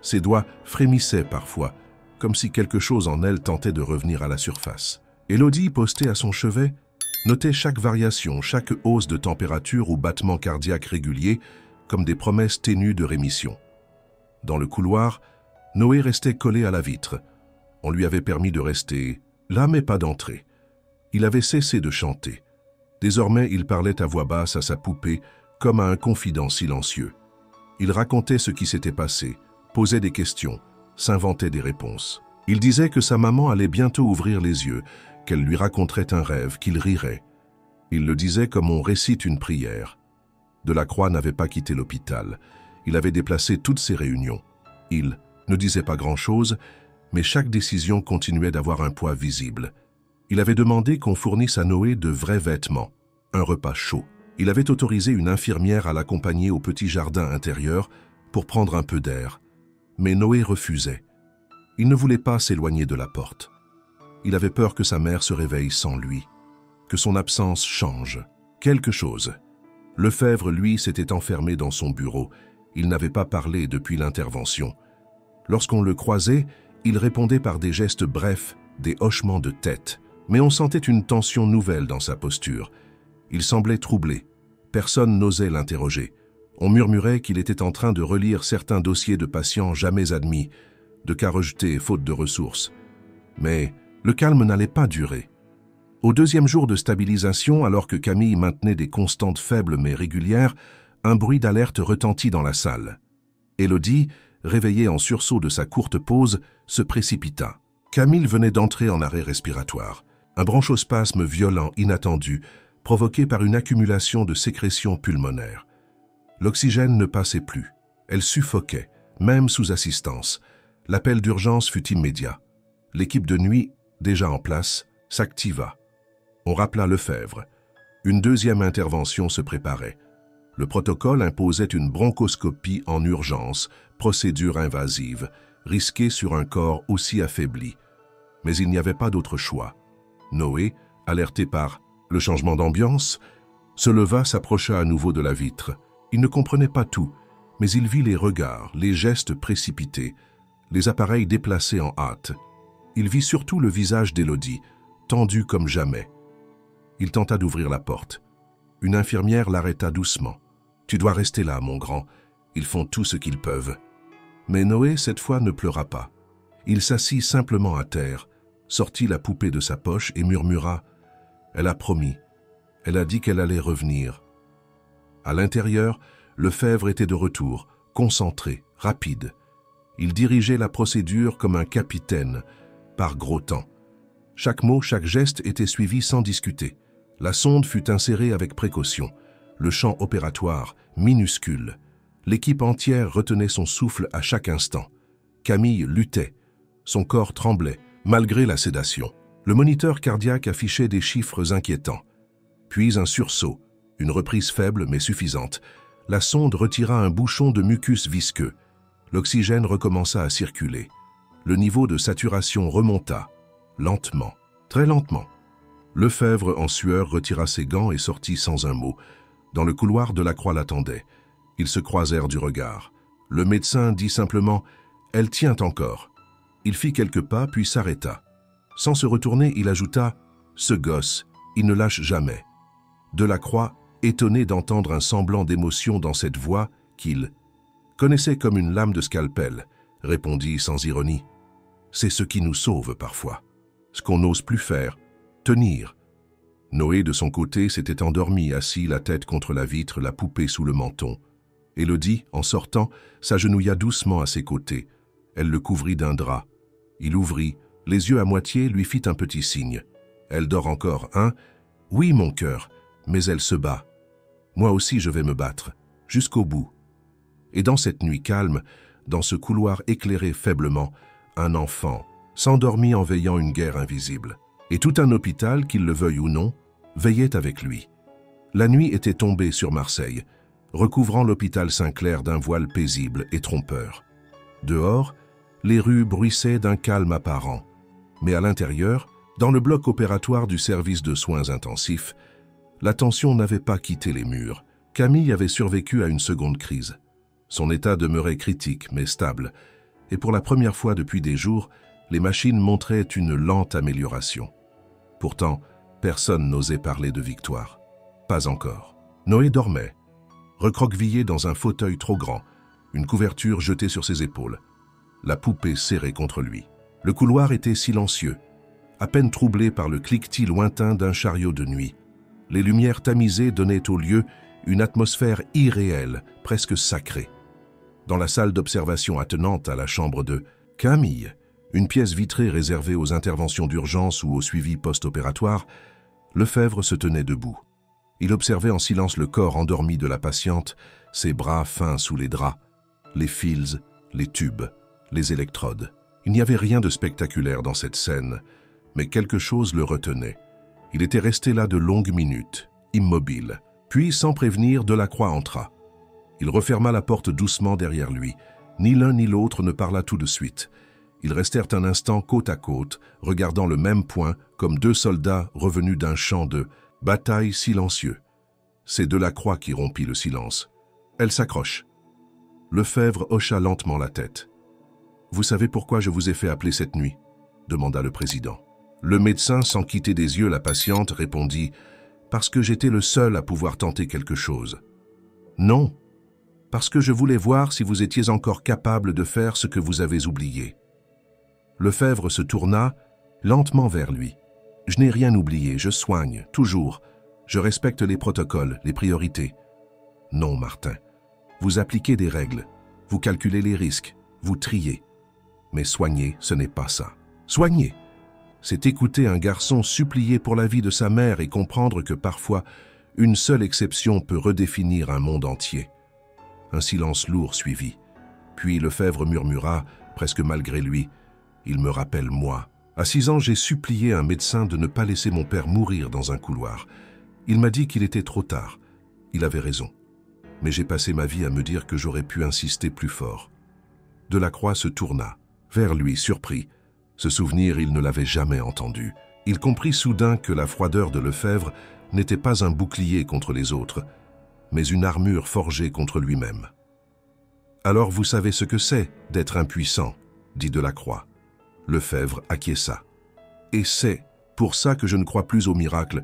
Ses doigts frémissaient parfois, comme si quelque chose en elle tentait de revenir à la surface. Élodie, postée à son chevet, notait chaque variation, chaque hausse de température ou battement cardiaque régulier, comme des promesses ténues de rémission. Dans le couloir, Noé restait collé à la vitre. On lui avait permis de rester là, mais pas d'entrer. Il avait cessé de chanter. Désormais, il parlait à voix basse à sa poupée, comme à un confident silencieux. Il racontait ce qui s'était passé, posait des questions, s'inventait des réponses. Il disait que sa maman allait bientôt ouvrir les yeux, qu'elle lui raconterait un rêve, qu'il rirait. Il le disait comme on récite une prière. Delacroix n'avait pas quitté l'hôpital. Il avait déplacé toutes ses réunions. Il ne disait pas grand-chose, mais chaque décision continuait d'avoir un poids visible. Il avait demandé qu'on fournisse à Noé de vrais vêtements, un repas chaud. Il avait autorisé une infirmière à l'accompagner au petit jardin intérieur pour prendre un peu d'air. Mais Noé refusait. Il ne voulait pas s'éloigner de la porte. Il avait peur que sa mère se réveille sans lui, que son absence change. Quelque chose. Lefebvre, lui, s'était enfermé dans son bureau. Il n'avait pas parlé depuis l'intervention. Lorsqu'on le croisait, il répondait par des gestes brefs, des hochements de tête. Mais on sentait une tension nouvelle dans sa posture. Il semblait troublé. Personne n'osait l'interroger. On murmurait qu'il était en train de relire certains dossiers de patients jamais admis, de cas rejetés faute de ressources. Mais le calme n'allait pas durer. Au 2e jour de stabilisation, alors que Camille maintenait des constantes faibles mais régulières, un bruit d'alerte retentit dans la salle. Élodie, réveillée en sursaut de sa courte pause, se précipita. Camille venait d'entrer en arrêt respiratoire. Un bronchospasme violent, inattendu, provoqué par une accumulation de sécrétions pulmonaires. L'oxygène ne passait plus. Elle suffoquait, même sous assistance. L'appel d'urgence fut immédiat. L'équipe de nuit déjà en place, s'activa. On rappela Lefebvre. Une deuxième intervention se préparait. Le protocole imposait une bronchoscopie en urgence, procédure invasive, risquée sur un corps aussi affaibli. Mais il n'y avait pas d'autre choix. Noé, alerté par le changement d'ambiance, se leva, s'approcha à nouveau de la vitre. Il ne comprenait pas tout, mais il vit les regards, les gestes précipités, les appareils déplacés en hâte. Il vit surtout le visage d'Élodie, tendu comme jamais. Il tenta d'ouvrir la porte. Une infirmière l'arrêta doucement. « Tu dois rester là, mon grand. Ils font tout ce qu'ils peuvent. » Mais Noé, cette fois, ne pleura pas. Il s'assit simplement à terre, sortit la poupée de sa poche et murmura « Elle a promis. Elle a dit qu'elle allait revenir. » À l'intérieur, Lefebvre était de retour, concentré, rapide. Il dirigeait la procédure comme un capitaine, par gros temps. Chaque mot, chaque geste était suivi sans discuter. La sonde fut insérée avec précaution. Le champ opératoire, minuscule. L'équipe entière retenait son souffle à chaque instant. Camille luttait. Son corps tremblait, malgré la sédation. Le moniteur cardiaque affichait des chiffres inquiétants. Puis un sursaut, une reprise faible mais suffisante. La sonde retira un bouchon de mucus visqueux. L'oxygène recommença à circuler. Le niveau de saturation remonta, lentement, très lentement. Lefebvre, en sueur, retira ses gants et sortit sans un mot. Dans le couloir, Delacroix l'attendait. Ils se croisèrent du regard. Le médecin dit simplement « Elle tient encore ». Il fit quelques pas, puis s'arrêta. Sans se retourner, il ajouta « Ce gosse, il ne lâche jamais ». Delacroix, étonné d'entendre un semblant d'émotion dans cette voix qu'il connaissait comme une lame de scalpel, répondit sans ironie « C'est ce qui nous sauve parfois. Ce qu'on n'ose plus faire, tenir. » Noé, de son côté, s'était endormi, assis, la tête contre la vitre, la poupée sous le menton. Élodie, en sortant, s'agenouilla doucement à ses côtés. Elle le couvrit d'un drap. Il ouvrit, les yeux à moitié, lui fit un petit signe. Elle dort encore, hein? Oui, mon cœur, mais elle se bat. Moi aussi, je vais me battre, jusqu'au bout. Et dans cette nuit calme, dans ce couloir éclairé faiblement, un enfant s'endormit en veillant une guerre invisible. Et tout un hôpital, qu'il le veuille ou non, veillait avec lui. La nuit était tombée sur Marseille, recouvrant l'hôpital Saint-Clair d'un voile paisible et trompeur. Dehors, les rues bruissaient d'un calme apparent. Mais à l'intérieur, dans le bloc opératoire du service de soins intensifs, la tension n'avait pas quitté les murs. Camille avait survécu à une seconde crise. Son état demeurait critique mais stable, et pour la première fois depuis des jours, les machines montraient une lente amélioration. Pourtant, personne n'osait parler de victoire. Pas encore. Noé dormait, recroquevillé dans un fauteuil trop grand, une couverture jetée sur ses épaules, la poupée serrée contre lui. Le couloir était silencieux, à peine troublé par le cliquetis lointain d'un chariot de nuit. Les lumières tamisées donnaient au lieu une atmosphère irréelle, presque sacrée. Dans la salle d'observation attenante à la chambre de Camille, une pièce vitrée réservée aux interventions d'urgence ou au suivi post-opératoire, Lefebvre se tenait debout. Il observait en silence le corps endormi de la patiente, ses bras fins sous les draps, les fils, les tubes, les électrodes. Il n'y avait rien de spectaculaire dans cette scène, mais quelque chose le retenait. Il était resté là de longues minutes, immobile. Puis, sans prévenir, Delacroix entra. Il referma la porte doucement derrière lui. Ni l'un ni l'autre ne parla tout de suite. Ils restèrent un instant côte à côte, regardant le même point comme deux soldats revenus d'un champ de bataille silencieux. C'est Delacroix qui rompit le silence. Elle s'accroche. Lefebvre hocha lentement la tête. « Vous savez pourquoi je vous ai fait appeler cette nuit ?» demanda le président. Le médecin, sans quitter des yeux la patiente, répondit « Parce que j'étais le seul à pouvoir tenter quelque chose. »« Non, parce que je voulais voir si vous étiez encore capable de faire ce que vous avez oublié. » Lefebvre se tourna lentement vers lui. « Je n'ai rien oublié, je soigne, toujours. Je respecte les protocoles, les priorités. »« Non, Martin. Vous appliquez des règles, vous calculez les risques, vous triez. Mais soigner, ce n'est pas ça. Soigner, c'est écouter un garçon supplier pour la vie de sa mère et comprendre que parfois, une seule exception peut redéfinir un monde entier. » Un silence lourd suivit. Puis Lefebvre murmura, presque malgré lui, « Il me rappelle moi, À 6 ans, j'ai supplié un médecin de ne pas laisser mon père mourir dans un couloir. Il m'a dit qu'il était trop tard. Il avait raison. Mais j'ai passé ma vie à me dire que j'aurais pu insister plus fort. Delacroix se tourna vers lui, surpris. Ce souvenir, il ne l'avait jamais entendu. Il comprit soudain que la froideur de Lefebvre n'était pas un bouclier contre les autres, mais une armure forgée contre lui-même. « Alors vous savez ce que c'est d'être impuissant », dit Delacroix. Lefebvre acquiesça. « Et c'est pour ça que je ne crois plus au miracle. »«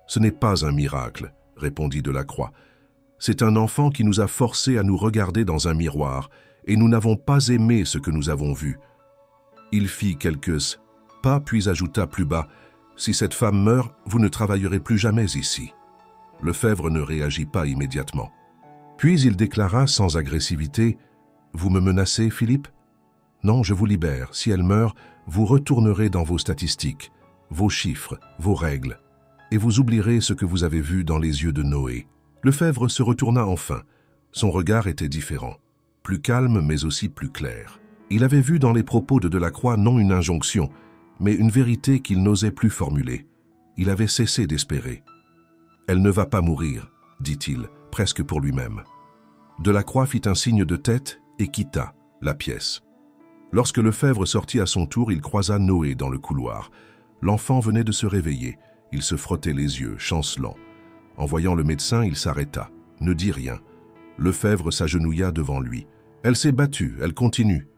Ce n'est pas un miracle, » répondit Delacroix. « C'est un enfant qui nous a forcés à nous regarder dans un miroir, et nous n'avons pas aimé ce que nous avons vu. » Il fit quelques pas, puis ajouta plus bas, « Si cette femme meurt, vous ne travaillerez plus jamais ici. » Lefebvre ne réagit pas immédiatement. Puis il déclara sans agressivité, « Vous me menacez, Philippe ? Non, je vous libère. Si elle meurt, vous retournerez dans vos statistiques, vos chiffres, vos règles, et vous oublierez ce que vous avez vu dans les yeux de Noé. » Lefebvre se retourna enfin. Son regard était différent, plus calme mais aussi plus clair. Il avait vu dans les propos de Delacroix non une injonction, mais une vérité qu'il n'osait plus formuler. Il avait cessé d'espérer. « Elle ne va pas mourir, » dit-il, presque pour lui-même. Delacroix fit un signe de tête et quitta la pièce. Lorsque Lefebvre sortit à son tour, il croisa Noé dans le couloir. L'enfant venait de se réveiller. Il se frottait les yeux, chancelant. En voyant le médecin, il s'arrêta, ne dit rien. Lefebvre s'agenouilla devant lui. « Elle s'est battue, elle continue.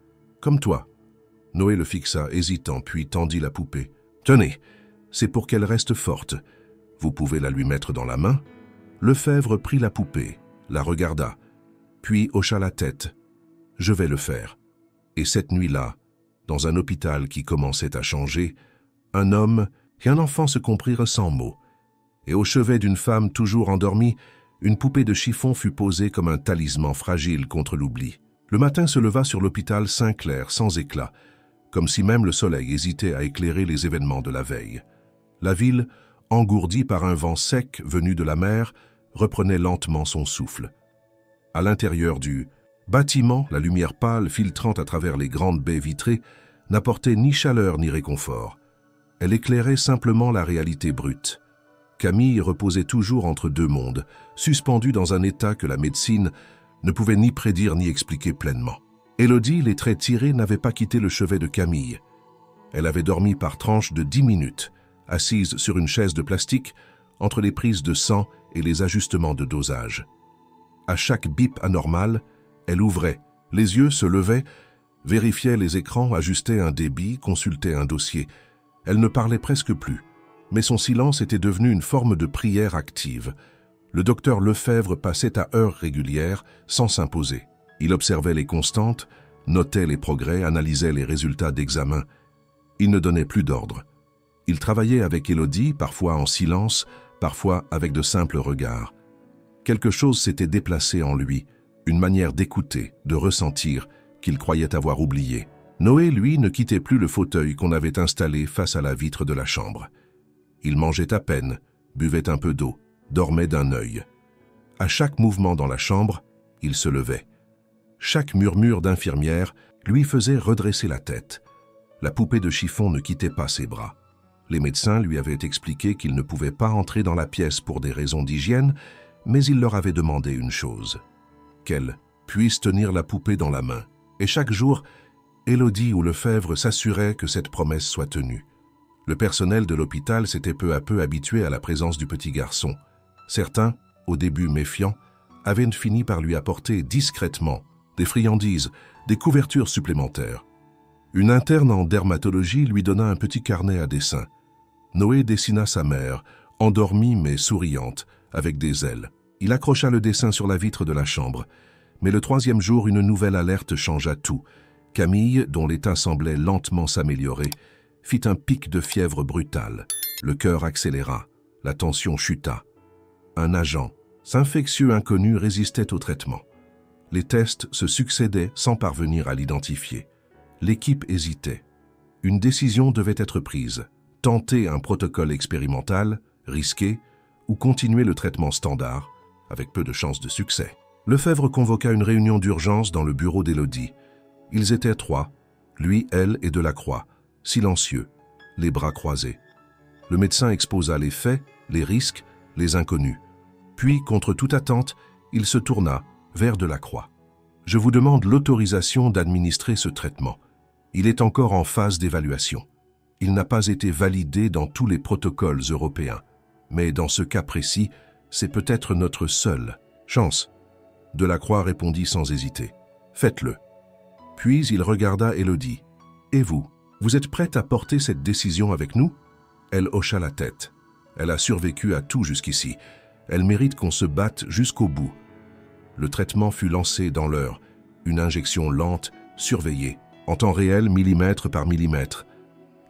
Comme toi. » Noé le fixa, hésitant, puis tendit la poupée. « Tenez, c'est pour qu'elle reste forte. Vous pouvez la lui mettre dans la main. » Lefebvre prit la poupée, la regarda, puis hocha la tête. « Je vais le faire. » Et cette nuit-là, dans un hôpital qui commençait à changer, un homme et un enfant se comprirent sans mots. Et au chevet d'une femme toujours endormie, une poupée de chiffon fut posée comme un talisman fragile contre l'oubli. Le matin se leva sur l'hôpital Saint-Clair sans éclat, comme si même le soleil hésitait à éclairer les événements de la veille. La ville, engourdie par un vent sec venu de la mer, reprenait lentement son souffle. À l'intérieur du bâtiment, la lumière pâle filtrant à travers les grandes baies vitrées n'apportait ni chaleur ni réconfort. Elle éclairait simplement la réalité brute. Camille reposait toujours entre deux mondes, suspendue dans un état que la médecine ne pouvait ni prédire ni expliquer pleinement. Élodie, les traits tirés, n'avait pas quitté le chevet de Camille. Elle avait dormi par tranches de 10 minutes, assise sur une chaise de plastique, entre les prises de sang et les ajustements de dosage. À chaque bip anormal, elle ouvrait, les yeux se levaient, vérifiait les écrans, ajustait un débit, consultait un dossier. Elle ne parlait presque plus, mais son silence était devenu une forme de prière active. Le docteur Lefebvre passait à heures régulières, sans s'imposer. Il observait les constantes, notait les progrès, analysait les résultats d'examen. Il ne donnait plus d'ordre. Il travaillait avec Élodie, parfois en silence, parfois avec de simples regards. Quelque chose s'était déplacé en lui, une manière d'écouter, de ressentir, qu'il croyait avoir oublié. Noé, lui, ne quittait plus le fauteuil qu'on avait installé face à la vitre de la chambre. Il mangeait à peine, buvait un peu d'eau, dormait d'un œil. À chaque mouvement dans la chambre, il se levait. Chaque murmure d'infirmière lui faisait redresser la tête. La poupée de chiffon ne quittait pas ses bras. Les médecins lui avaient expliqué qu'il ne pouvait pas entrer dans la pièce pour des raisons d'hygiène, mais il leur avait demandé une chose, qu'elle puisse tenir la poupée dans la main. Et chaque jour, Élodie ou Lefebvre s'assuraient que cette promesse soit tenue. Le personnel de l'hôpital s'était peu à peu habitué à la présence du petit garçon. Certains, au début méfiants, avaient fini par lui apporter discrètement des friandises, des couvertures supplémentaires. Une interne en dermatologie lui donna un petit carnet à dessin. Noé dessina sa mère, endormie mais souriante, avec des ailes. Il accrocha le dessin sur la vitre de la chambre. Mais le troisième jour, une nouvelle alerte changea tout. Camille, dont l'état semblait lentement s'améliorer, fit un pic de fièvre brutale. Le cœur accéléra, la tension chuta. Un agent, infectieux inconnu, résistait au traitement. Les tests se succédaient sans parvenir à l'identifier. L'équipe hésitait. Une décision devait être prise. Tenter un protocole expérimental, risqué, ou continuer le traitement standard, avec peu de chances de succès. Lefebvre convoqua une réunion d'urgence dans le bureau d'Élodie. Ils étaient trois, lui, elle et Delacroix, silencieux, les bras croisés. Le médecin exposa les faits, les risques, les inconnus. Puis, contre toute attente, il se tourna vers Delacroix. « Je vous demande l'autorisation d'administrer ce traitement. Il est encore en phase d'évaluation. Il n'a pas été validé dans tous les protocoles européens. Mais dans ce cas précis, c'est peut-être notre seule chance. » Delacroix répondit sans hésiter. « Faites-le. » Puis il regarda Élodie. « Et vous, vous êtes prête à porter cette décision avec nous ?» Elle hocha la tête. Elle a survécu à tout jusqu'ici. Elle mérite qu'on se batte jusqu'au bout. Le traitement fut lancé dans l'heure. Une injection lente, surveillée, en temps réel, millimètre par millimètre.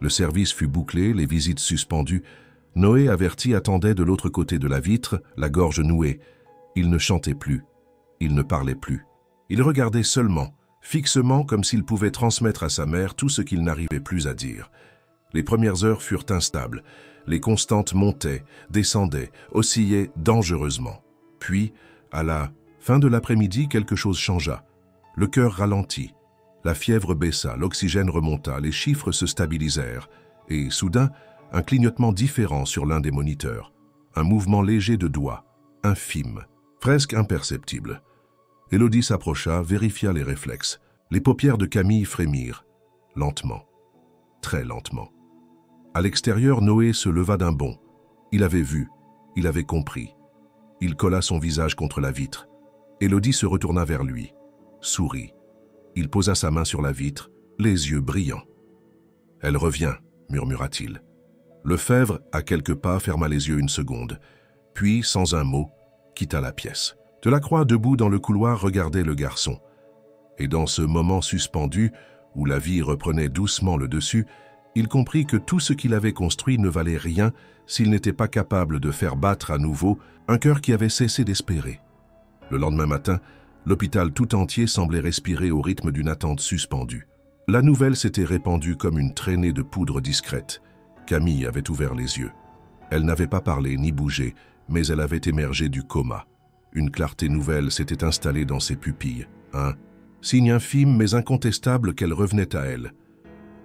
Le service fut bouclé, les visites suspendues. Noé, averti, attendait de l'autre côté de la vitre, la gorge nouée. Il ne chantait plus. Il ne parlait plus. Il regardait seulement, fixement, comme s'il pouvait transmettre à sa mère tout ce qu'il n'arrivait plus à dire. Les premières heures furent instables. Les constantes montaient, descendaient, oscillaient dangereusement. Puis, à la fin de l'après-midi, quelque chose changea. Le cœur ralentit. La fièvre baissa, l'oxygène remonta, les chiffres se stabilisèrent. Et, soudain, un clignotement différent sur l'un des moniteurs. Un mouvement léger de doigts, infime, presque imperceptible. Élodie s'approcha, vérifia les réflexes. Les paupières de Camille frémirent. Lentement. Très lentement. À l'extérieur, Noé se leva d'un bond. Il avait vu, il avait compris. Il colla son visage contre la vitre. Élodie se retourna vers lui, sourit. Il posa sa main sur la vitre, les yeux brillants. « Elle revient », murmura-t-il. Lefebvre, à quelques pas, ferma les yeux une seconde, puis, sans un mot, quitta la pièce. Delacroix, debout dans le couloir, regardait le garçon. Et dans ce moment suspendu, où la vie reprenait doucement le dessus, il comprit que tout ce qu'il avait construit ne valait rien s'il n'était pas capable de faire battre à nouveau un cœur qui avait cessé d'espérer. Le lendemain matin, l'hôpital tout entier semblait respirer au rythme d'une attente suspendue. La nouvelle s'était répandue comme une traînée de poudre discrète. Camille avait ouvert les yeux. Elle n'avait pas parlé ni bougé, mais elle avait émergé du coma. Une clarté nouvelle s'était installée dans ses pupilles. Un signe infime mais incontestable qu'elle revenait à elle.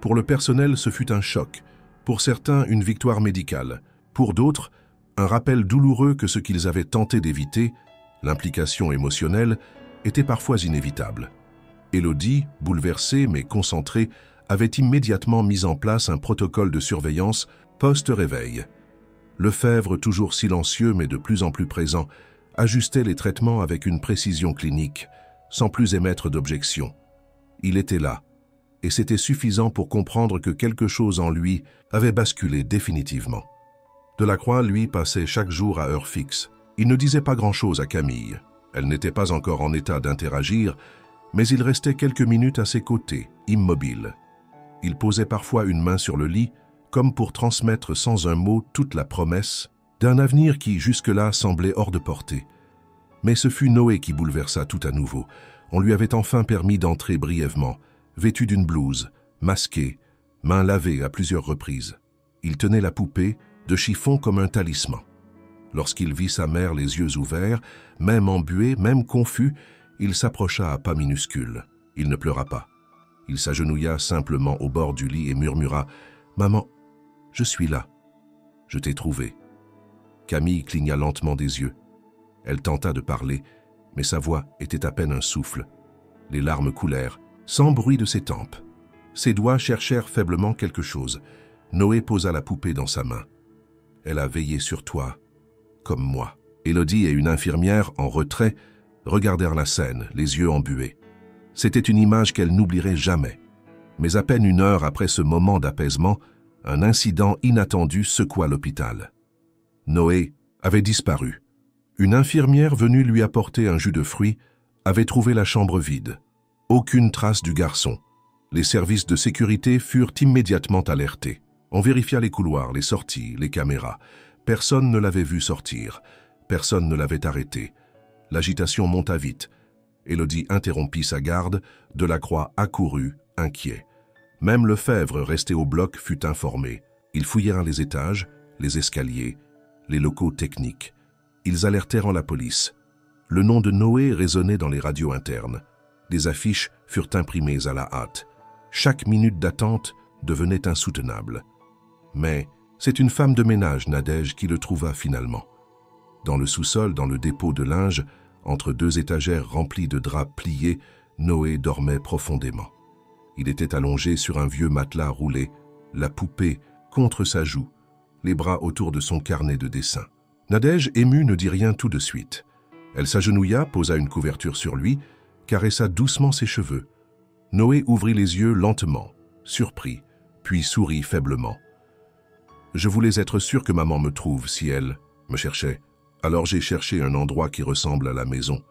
Pour le personnel, ce fut un choc. Pour certains, une victoire médicale. Pour d'autres, un rappel douloureux que ce qu'ils avaient tenté d'éviter, l'implication émotionnelle, était parfois inévitable. Élodie, bouleversée mais concentrée, avait immédiatement mis en place un protocole de surveillance post-réveil. Lefebvre, toujours silencieux mais de plus en plus présent, ajustait les traitements avec une précision clinique, sans plus émettre d'objection. Il était là, et c'était suffisant pour comprendre que quelque chose en lui avait basculé définitivement. Delacroix, lui, passait chaque jour à heure fixe. Il ne disait pas grand-chose à Camille. Elle n'était pas encore en état d'interagir, mais il restait quelques minutes à ses côtés, immobile. Il posait parfois une main sur le lit, comme pour transmettre sans un mot toute la promesse d'un avenir qui, jusque-là, semblait hors de portée. Mais ce fut Noé qui bouleversa tout à nouveau. On lui avait enfin permis d'entrer brièvement, vêtu d'une blouse, masqué, mains lavées à plusieurs reprises. Il tenait la poupée, de chiffon comme un talisman. Lorsqu'il vit sa mère les yeux ouverts, même embué, même confus, il s'approcha à pas minuscules. Il ne pleura pas. Il s'agenouilla simplement au bord du lit et murmura « Maman, je suis là. Je t'ai trouvé. » Camille cligna lentement des yeux. Elle tenta de parler, mais sa voix était à peine un souffle. Les larmes coulèrent, sans bruit de ses tempes. Ses doigts cherchèrent faiblement quelque chose. Noé posa la poupée dans sa main. « Elle a veillé sur toi, comme moi. » Élodie et une infirmière, en retrait, regardèrent la scène, les yeux embués. C'était une image qu'elle n'oublierait jamais. Mais à peine une heure après ce moment d'apaisement, un incident inattendu secoua l'hôpital. Noé avait disparu. Une infirmière venue lui apporter un jus de fruits avait trouvé la chambre vide. Aucune trace du garçon. Les services de sécurité furent immédiatement alertés. On vérifia les couloirs, les sorties, les caméras. Personne ne l'avait vu sortir. Personne ne l'avait arrêté. L'agitation monta vite. Élodie interrompit sa garde. Delacroix accourut, inquiet. Même Lefebvre, resté au bloc, fut informé. Ils fouillèrent les étages, les escaliers, les locaux techniques. Ils alertèrent la police. Le nom de Noé résonnait dans les radios internes. Des affiches furent imprimées à la hâte. Chaque minute d'attente devenait insoutenable. Mais c'est une femme de ménage, Nadège, qui le trouva finalement. Dans le sous-sol, dans le dépôt de linge, entre deux étagères remplies de draps pliés, Noé dormait profondément. Il était allongé sur un vieux matelas roulé, la poupée contre sa joue, les bras autour de son carnet de dessin. Nadège, émue, ne dit rien tout de suite. Elle s'agenouilla, posa une couverture sur lui, caressa doucement ses cheveux. Noé ouvrit les yeux lentement, surpris, puis sourit faiblement. « Je voulais être sûr que maman me trouve si elle me cherchait. Alors j'ai cherché un endroit qui ressemble à la maison. »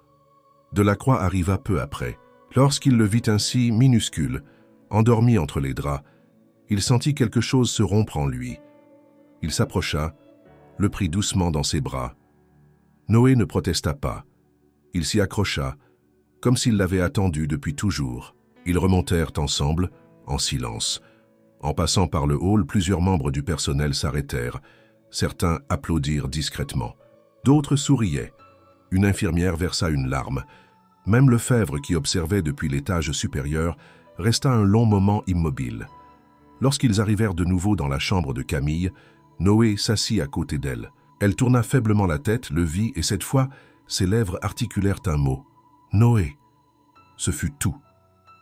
Delacroix arriva peu après. Lorsqu'il le vit ainsi, minuscule, endormi entre les draps, il sentit quelque chose se rompre en lui. Il s'approcha, le prit doucement dans ses bras. Noé ne protesta pas. Il s'y accrocha, comme s'il l'avait attendu depuis toujours. Ils remontèrent ensemble, en silence. En passant par le hall, plusieurs membres du personnel s'arrêtèrent. Certains applaudirent discrètement. D'autres souriaient. Une infirmière versa une larme. Même Lefebvre, qui observait depuis l'étage supérieur, resta un long moment immobile. Lorsqu'ils arrivèrent de nouveau dans la chambre de Camille, Noé s'assit à côté d'elle. Elle tourna faiblement la tête, le vit, et cette fois, ses lèvres articulèrent un mot. « Noé !» Ce fut tout.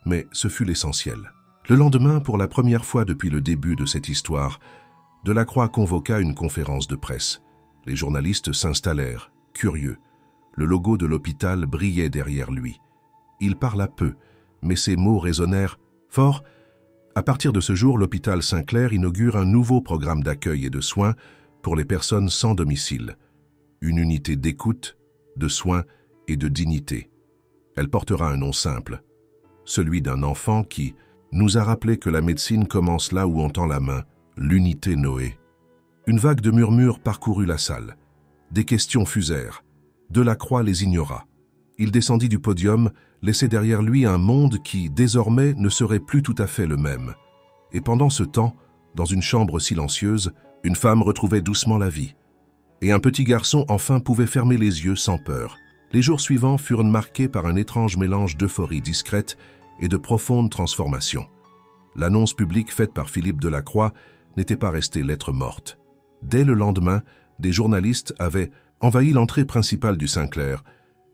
Mais ce fut l'essentiel. Le lendemain, pour la première fois depuis le début de cette histoire, Delacroix convoqua une conférence de presse. Les journalistes s'installèrent, curieux. Le logo de l'hôpital brillait derrière lui. Il parla peu, mais ses mots résonnèrent fort. À partir de ce jour, l'hôpital Saint-Clair inaugure un nouveau programme d'accueil et de soins pour les personnes sans domicile. Une unité d'écoute, de soins et de dignité. Elle portera un nom simple, celui d'un enfant qui nous a rappelé que la médecine commence là où on tend la main, l'unité Noé. Une vague de murmures parcourut la salle. Des questions fusèrent. Delacroix les ignora. Il descendit du podium, laissait derrière lui un monde qui, désormais, ne serait plus tout à fait le même. Et pendant ce temps, dans une chambre silencieuse, une femme retrouvait doucement la vie. Et un petit garçon enfin pouvait fermer les yeux sans peur. Les jours suivants furent marqués par un étrange mélange d'euphorie discrète et de profonde transformation. L'annonce publique faite par Philippe Delacroix n'était pas restée lettre morte. Dès le lendemain, des journalistes avaient envahi l'entrée principale du Saint-Clair,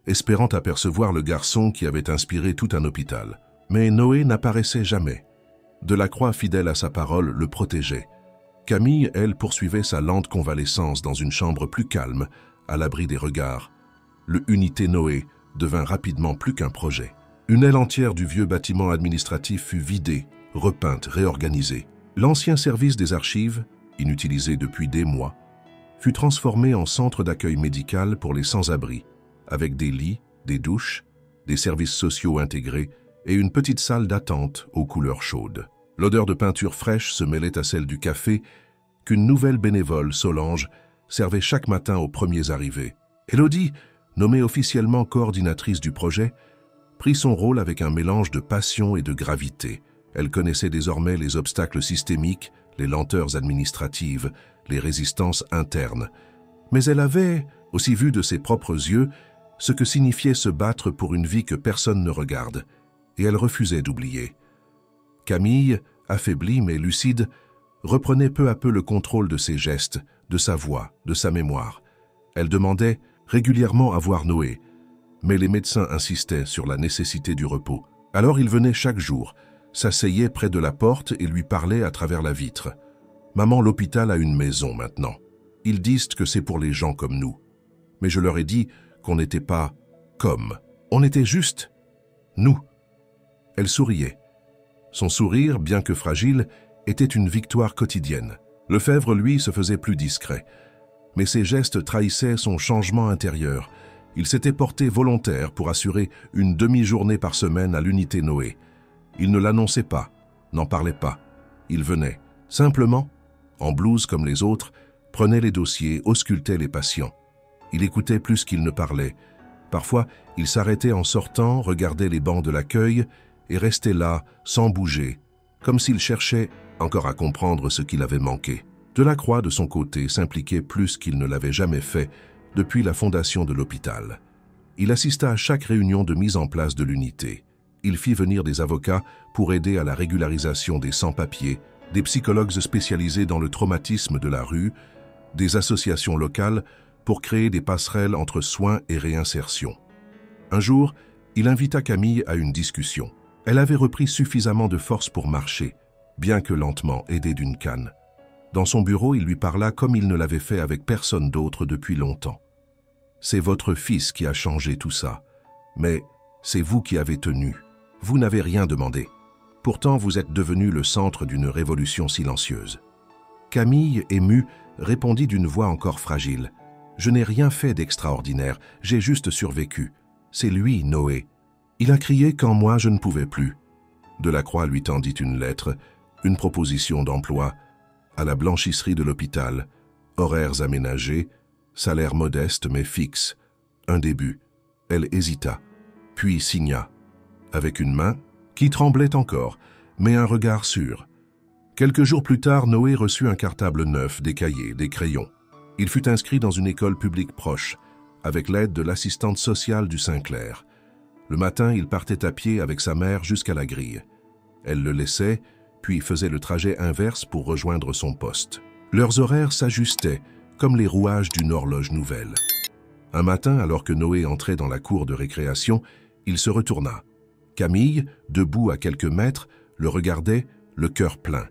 espérant apercevoir le garçon qui avait inspiré tout un hôpital. Mais Noé n'apparaissait jamais. Delacroix, fidèle à sa parole, le protégeait. Camille, elle, poursuivait sa lente convalescence dans une chambre plus calme, à l'abri des regards. Le Unité Noé devint rapidement plus qu'un projet. Une aile entière du vieux bâtiment administratif fut vidée, repeinte, réorganisée. L'ancien service des archives, inutilisé depuis des mois, fut transformé en centre d'accueil médical pour les sans-abri, avec des lits, des douches, des services sociaux intégrés et une petite salle d'attente aux couleurs chaudes. L'odeur de peinture fraîche se mêlait à celle du café qu'une nouvelle bénévole, Solange, servait chaque matin aux premiers arrivés. Élodie, nommée officiellement coordinatrice du projet, prit son rôle avec un mélange de passion et de gravité. Elle connaissait désormais les obstacles systémiques, les lenteurs administratives, les résistances internes. Mais elle avait aussi vu de ses propres yeux ce que signifiait se battre pour une vie que personne ne regarde, et elle refusait d'oublier. Camille, affaiblie mais lucide, reprenait peu à peu le contrôle de ses gestes, de sa voix, de sa mémoire. Elle demandait régulièrement à voir Noé, mais les médecins insistaient sur la nécessité du repos. Alors il venait chaque jour, s'asseyait près de la porte et lui parlait à travers la vitre. « Maman, l'hôpital a une maison maintenant. Ils disent que c'est pour les gens comme nous. Mais je leur ai dit qu'on n'était pas comme. On était juste nous. » Elle souriait. Son sourire, bien que fragile, était une victoire quotidienne. Lefebvre, lui, se faisait plus discret. Mais ses gestes trahissaient son changement intérieur. Il s'était porté volontaire pour assurer une demi-journée par semaine à l'unité Noé. Il ne l'annonçait pas, n'en parlait pas. Il venait, simplement, en blouse comme les autres, prenait les dossiers, auscultait les patients. Il écoutait plus qu'il ne parlait. Parfois, il s'arrêtait en sortant, regardait les bancs de l'accueil et restait là, sans bouger, comme s'il cherchait encore à comprendre ce qu'il avait manqué. Delacroix, de son côté, s'impliquait plus qu'il ne l'avait jamais fait depuis la fondation de l'hôpital. Il assista à chaque réunion de mise en place de l'unité. Il fit venir des avocats pour aider à la régularisation des sans-papiers, des psychologues spécialisés dans le traumatisme de la rue, des associations locales pour créer des passerelles entre soins et réinsertion. Un jour, il invita Camille à une discussion. Elle avait repris suffisamment de force pour marcher, bien que lentement, aidée d'une canne. Dans son bureau, il lui parla comme il ne l'avait fait avec personne d'autre depuis longtemps. « C'est votre fils qui a changé tout ça, mais c'est vous qui avez tenu. Vous n'avez rien demandé. Pourtant, vous êtes devenu le centre d'une révolution silencieuse. » Camille, émue, répondit d'une voix encore fragile. « Je n'ai rien fait d'extraordinaire, j'ai juste survécu. C'est lui, Noé. Il a crié quand moi je ne pouvais plus. » Delacroix lui tendit une lettre, une proposition d'emploi, à la blanchisserie de l'hôpital, horaires aménagés, salaire modeste mais fixe, un début. Elle hésita, puis signa, avec une main qui tremblait encore, mais un regard sûr. Quelques jours plus tard, Noé reçut un cartable neuf, des cahiers, des crayons. Il fut inscrit dans une école publique proche, avec l'aide de l'assistante sociale du Saint-Clair. Le matin, il partait à pied avec sa mère jusqu'à la grille. Elle le laissait, puis faisait le trajet inverse pour rejoindre son poste. Leurs horaires s'ajustaient, comme les rouages d'une horloge nouvelle. Un matin, alors que Noé entrait dans la cour de récréation, il se retourna. Camille, debout à quelques mètres, le regardait, le cœur plein.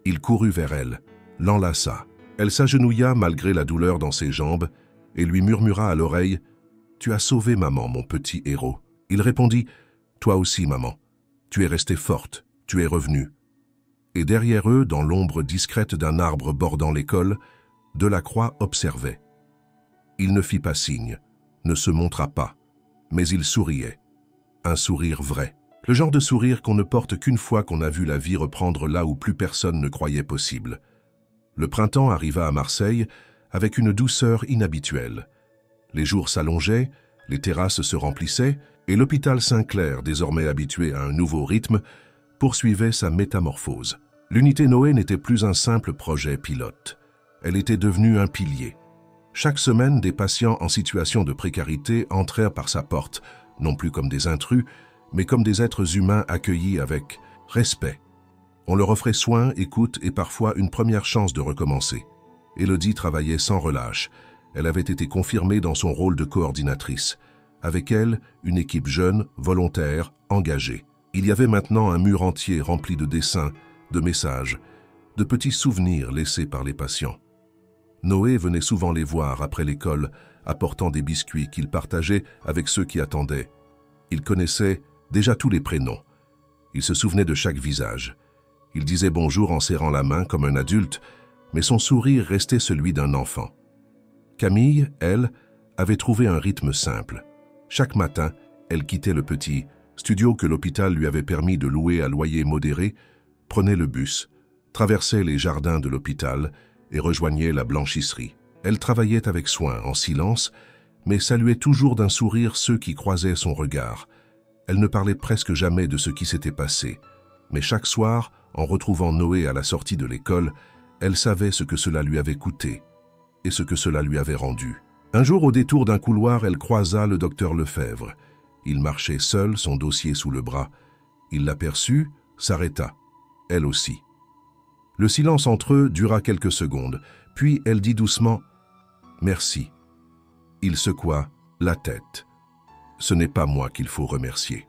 Il courut vers elle, l'enlaça. Elle s'agenouilla malgré la douleur dans ses jambes et lui murmura à l'oreille « Tu as sauvé maman, mon petit héros. » Il répondit « Toi aussi, maman. Tu es restée forte, tu es revenue. » Et derrière eux, dans l'ombre discrète d'un arbre bordant l'école, Delacroix observait. Il ne fit pas signe, ne se montra pas, mais il souriait. Un sourire vrai. Le genre de sourire qu'on ne porte qu'une fois qu'on a vu la vie reprendre là où plus personne ne croyait possible. Le printemps arriva à Marseille avec une douceur inhabituelle. Les jours s'allongeaient, les terrasses se remplissaient, et l'hôpital Saint-Clair, désormais habitué à un nouveau rythme, poursuivait sa métamorphose. L'unité Noé n'était plus un simple projet pilote. Elle était devenue un pilier. Chaque semaine, des patients en situation de précarité entrèrent par sa porte, non plus comme des intrus, mais comme des êtres humains accueillis avec respect. On leur offrait soin, écoute et parfois une première chance de recommencer. Élodie travaillait sans relâche. Elle avait été confirmée dans son rôle de coordinatrice. Avec elle, une équipe jeune, volontaire, engagée. Il y avait maintenant un mur entier rempli de dessins, de messages, de petits souvenirs laissés par les patients. Noé venait souvent les voir après l'école, apportant des biscuits qu'il partageait avec ceux qui attendaient. Il connaissait déjà tous les prénoms. Il se souvenait de chaque visage. Il disait bonjour en serrant la main comme un adulte, mais son sourire restait celui d'un enfant. Camille, elle, avait trouvé un rythme simple. Chaque matin, elle quittait le petit studio que l'hôpital lui avait permis de louer à loyer modéré, prenait le bus, traversait les jardins de l'hôpital et rejoignait la blanchisserie. Elle travaillait avec soin, en silence, mais saluait toujours d'un sourire ceux qui croisaient son regard. Elle ne parlait presque jamais de ce qui s'était passé, mais chaque soir, en retrouvant Noé à la sortie de l'école, elle savait ce que cela lui avait coûté et ce que cela lui avait rendu. Un jour, au détour d'un couloir, elle croisa le docteur Lefebvre. Il marchait seul, son dossier sous le bras. Il l'aperçut, s'arrêta. Elle aussi. Le silence entre eux dura quelques secondes, puis elle dit doucement « Merci ». Il secoua la tête. « Ce n'est pas moi qu'il faut remercier ».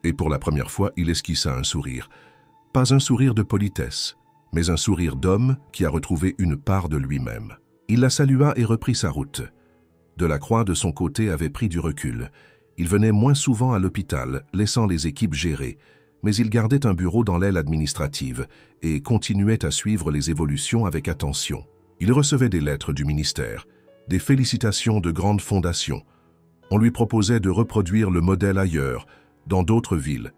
Et pour la première fois, il esquissa un sourire. Pas un sourire de politesse, mais un sourire d'homme qui a retrouvé une part de lui-même. Il la salua et reprit sa route. Delacroix, de son côté, avait pris du recul. Il venait moins souvent à l'hôpital, laissant les équipes gérer, mais il gardait un bureau dans l'aile administrative et continuait à suivre les évolutions avec attention. Il recevait des lettres du ministère, des félicitations de grandes fondations. On lui proposait de reproduire le modèle ailleurs, dans d'autres villes.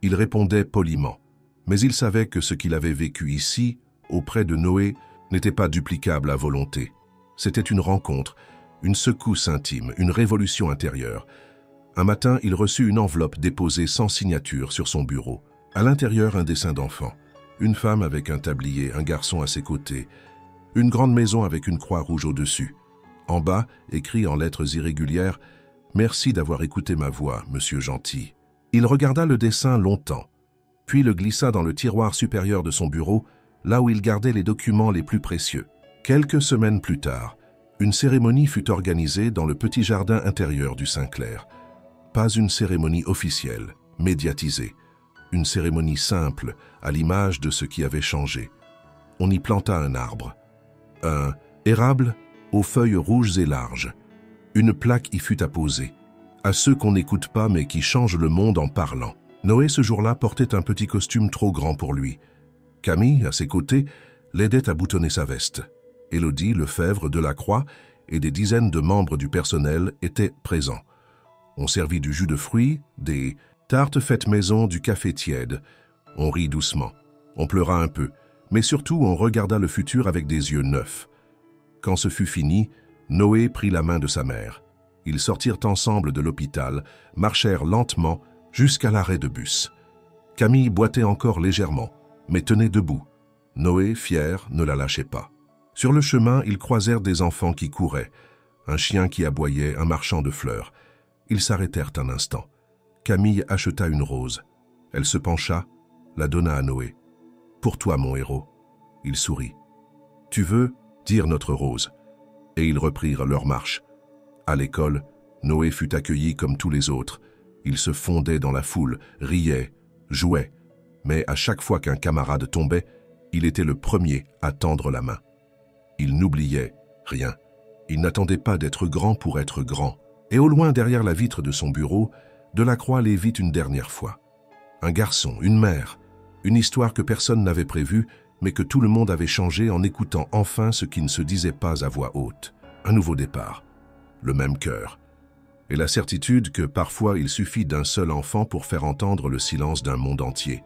Il répondait poliment, mais il savait que ce qu'il avait vécu ici, auprès de Noé, n'était pas duplicable à volonté. C'était une rencontre, une secousse intime, une révolution intérieure. Un matin, il reçut une enveloppe déposée sans signature sur son bureau. À l'intérieur, un dessin d'enfant. Une femme avec un tablier, un garçon à ses côtés. Une grande maison avec une croix rouge au-dessus. En bas, écrit en lettres irrégulières, « Merci d'avoir écouté ma voix, monsieur gentil ». Il regarda le dessin longtemps. puis le glissa dans le tiroir supérieur de son bureau, là où il gardait les documents les plus précieux. Quelques semaines plus tard, une cérémonie fut organisée dans le petit jardin intérieur du Saint-Clair. Pas une cérémonie officielle, médiatisée. Une cérémonie simple, à l'image de ce qui avait changé. On y planta un arbre. Un érable aux feuilles rouges et larges. Une plaque y fut apposée. À ceux qu'on n'écoute pas mais qui changent le monde en parlant. Noé, ce jour-là, portait un petit costume trop grand pour lui. Camille, à ses côtés, l'aidait à boutonner sa veste. Élodie, Lefebvre, Delacroix et des dizaines de membres du personnel étaient présents. On servit du jus de fruits, des tartes faites maison, du café tiède. On rit doucement. On pleura un peu, mais surtout on regarda le futur avec des yeux neufs. Quand ce fut fini, Noé prit la main de sa mère. Ils sortirent ensemble de l'hôpital, marchèrent lentement jusqu'à l'arrêt de bus. Camille boitait encore légèrement, mais tenait debout. Noé, fier, ne la lâchait pas. Sur le chemin, ils croisèrent des enfants qui couraient, un chien qui aboyait, un marchand de fleurs. Ils s'arrêtèrent un instant. Camille acheta une rose. Elle se pencha, la donna à Noé. « Pour toi, mon héros. » Il sourit. « Tu veux dire notre rose ?» Et ils reprirent leur marche. À l'école, Noé fut accueilli comme tous les autres. Il se fondait dans la foule, riait, jouait. Mais à chaque fois qu'un camarade tombait, il était le premier à tendre la main. Il n'oubliait rien. Il n'attendait pas d'être grand pour être grand. Et au loin, derrière la vitre de son bureau, Delacroix les vit une dernière fois. Un garçon, une mère, une histoire que personne n'avait prévue, mais que tout le monde avait changé en écoutant enfin ce qui ne se disait pas à voix haute. Un nouveau départ, le même cœur, et la certitude que parfois il suffit d'un seul enfant pour faire entendre le silence d'un monde entier.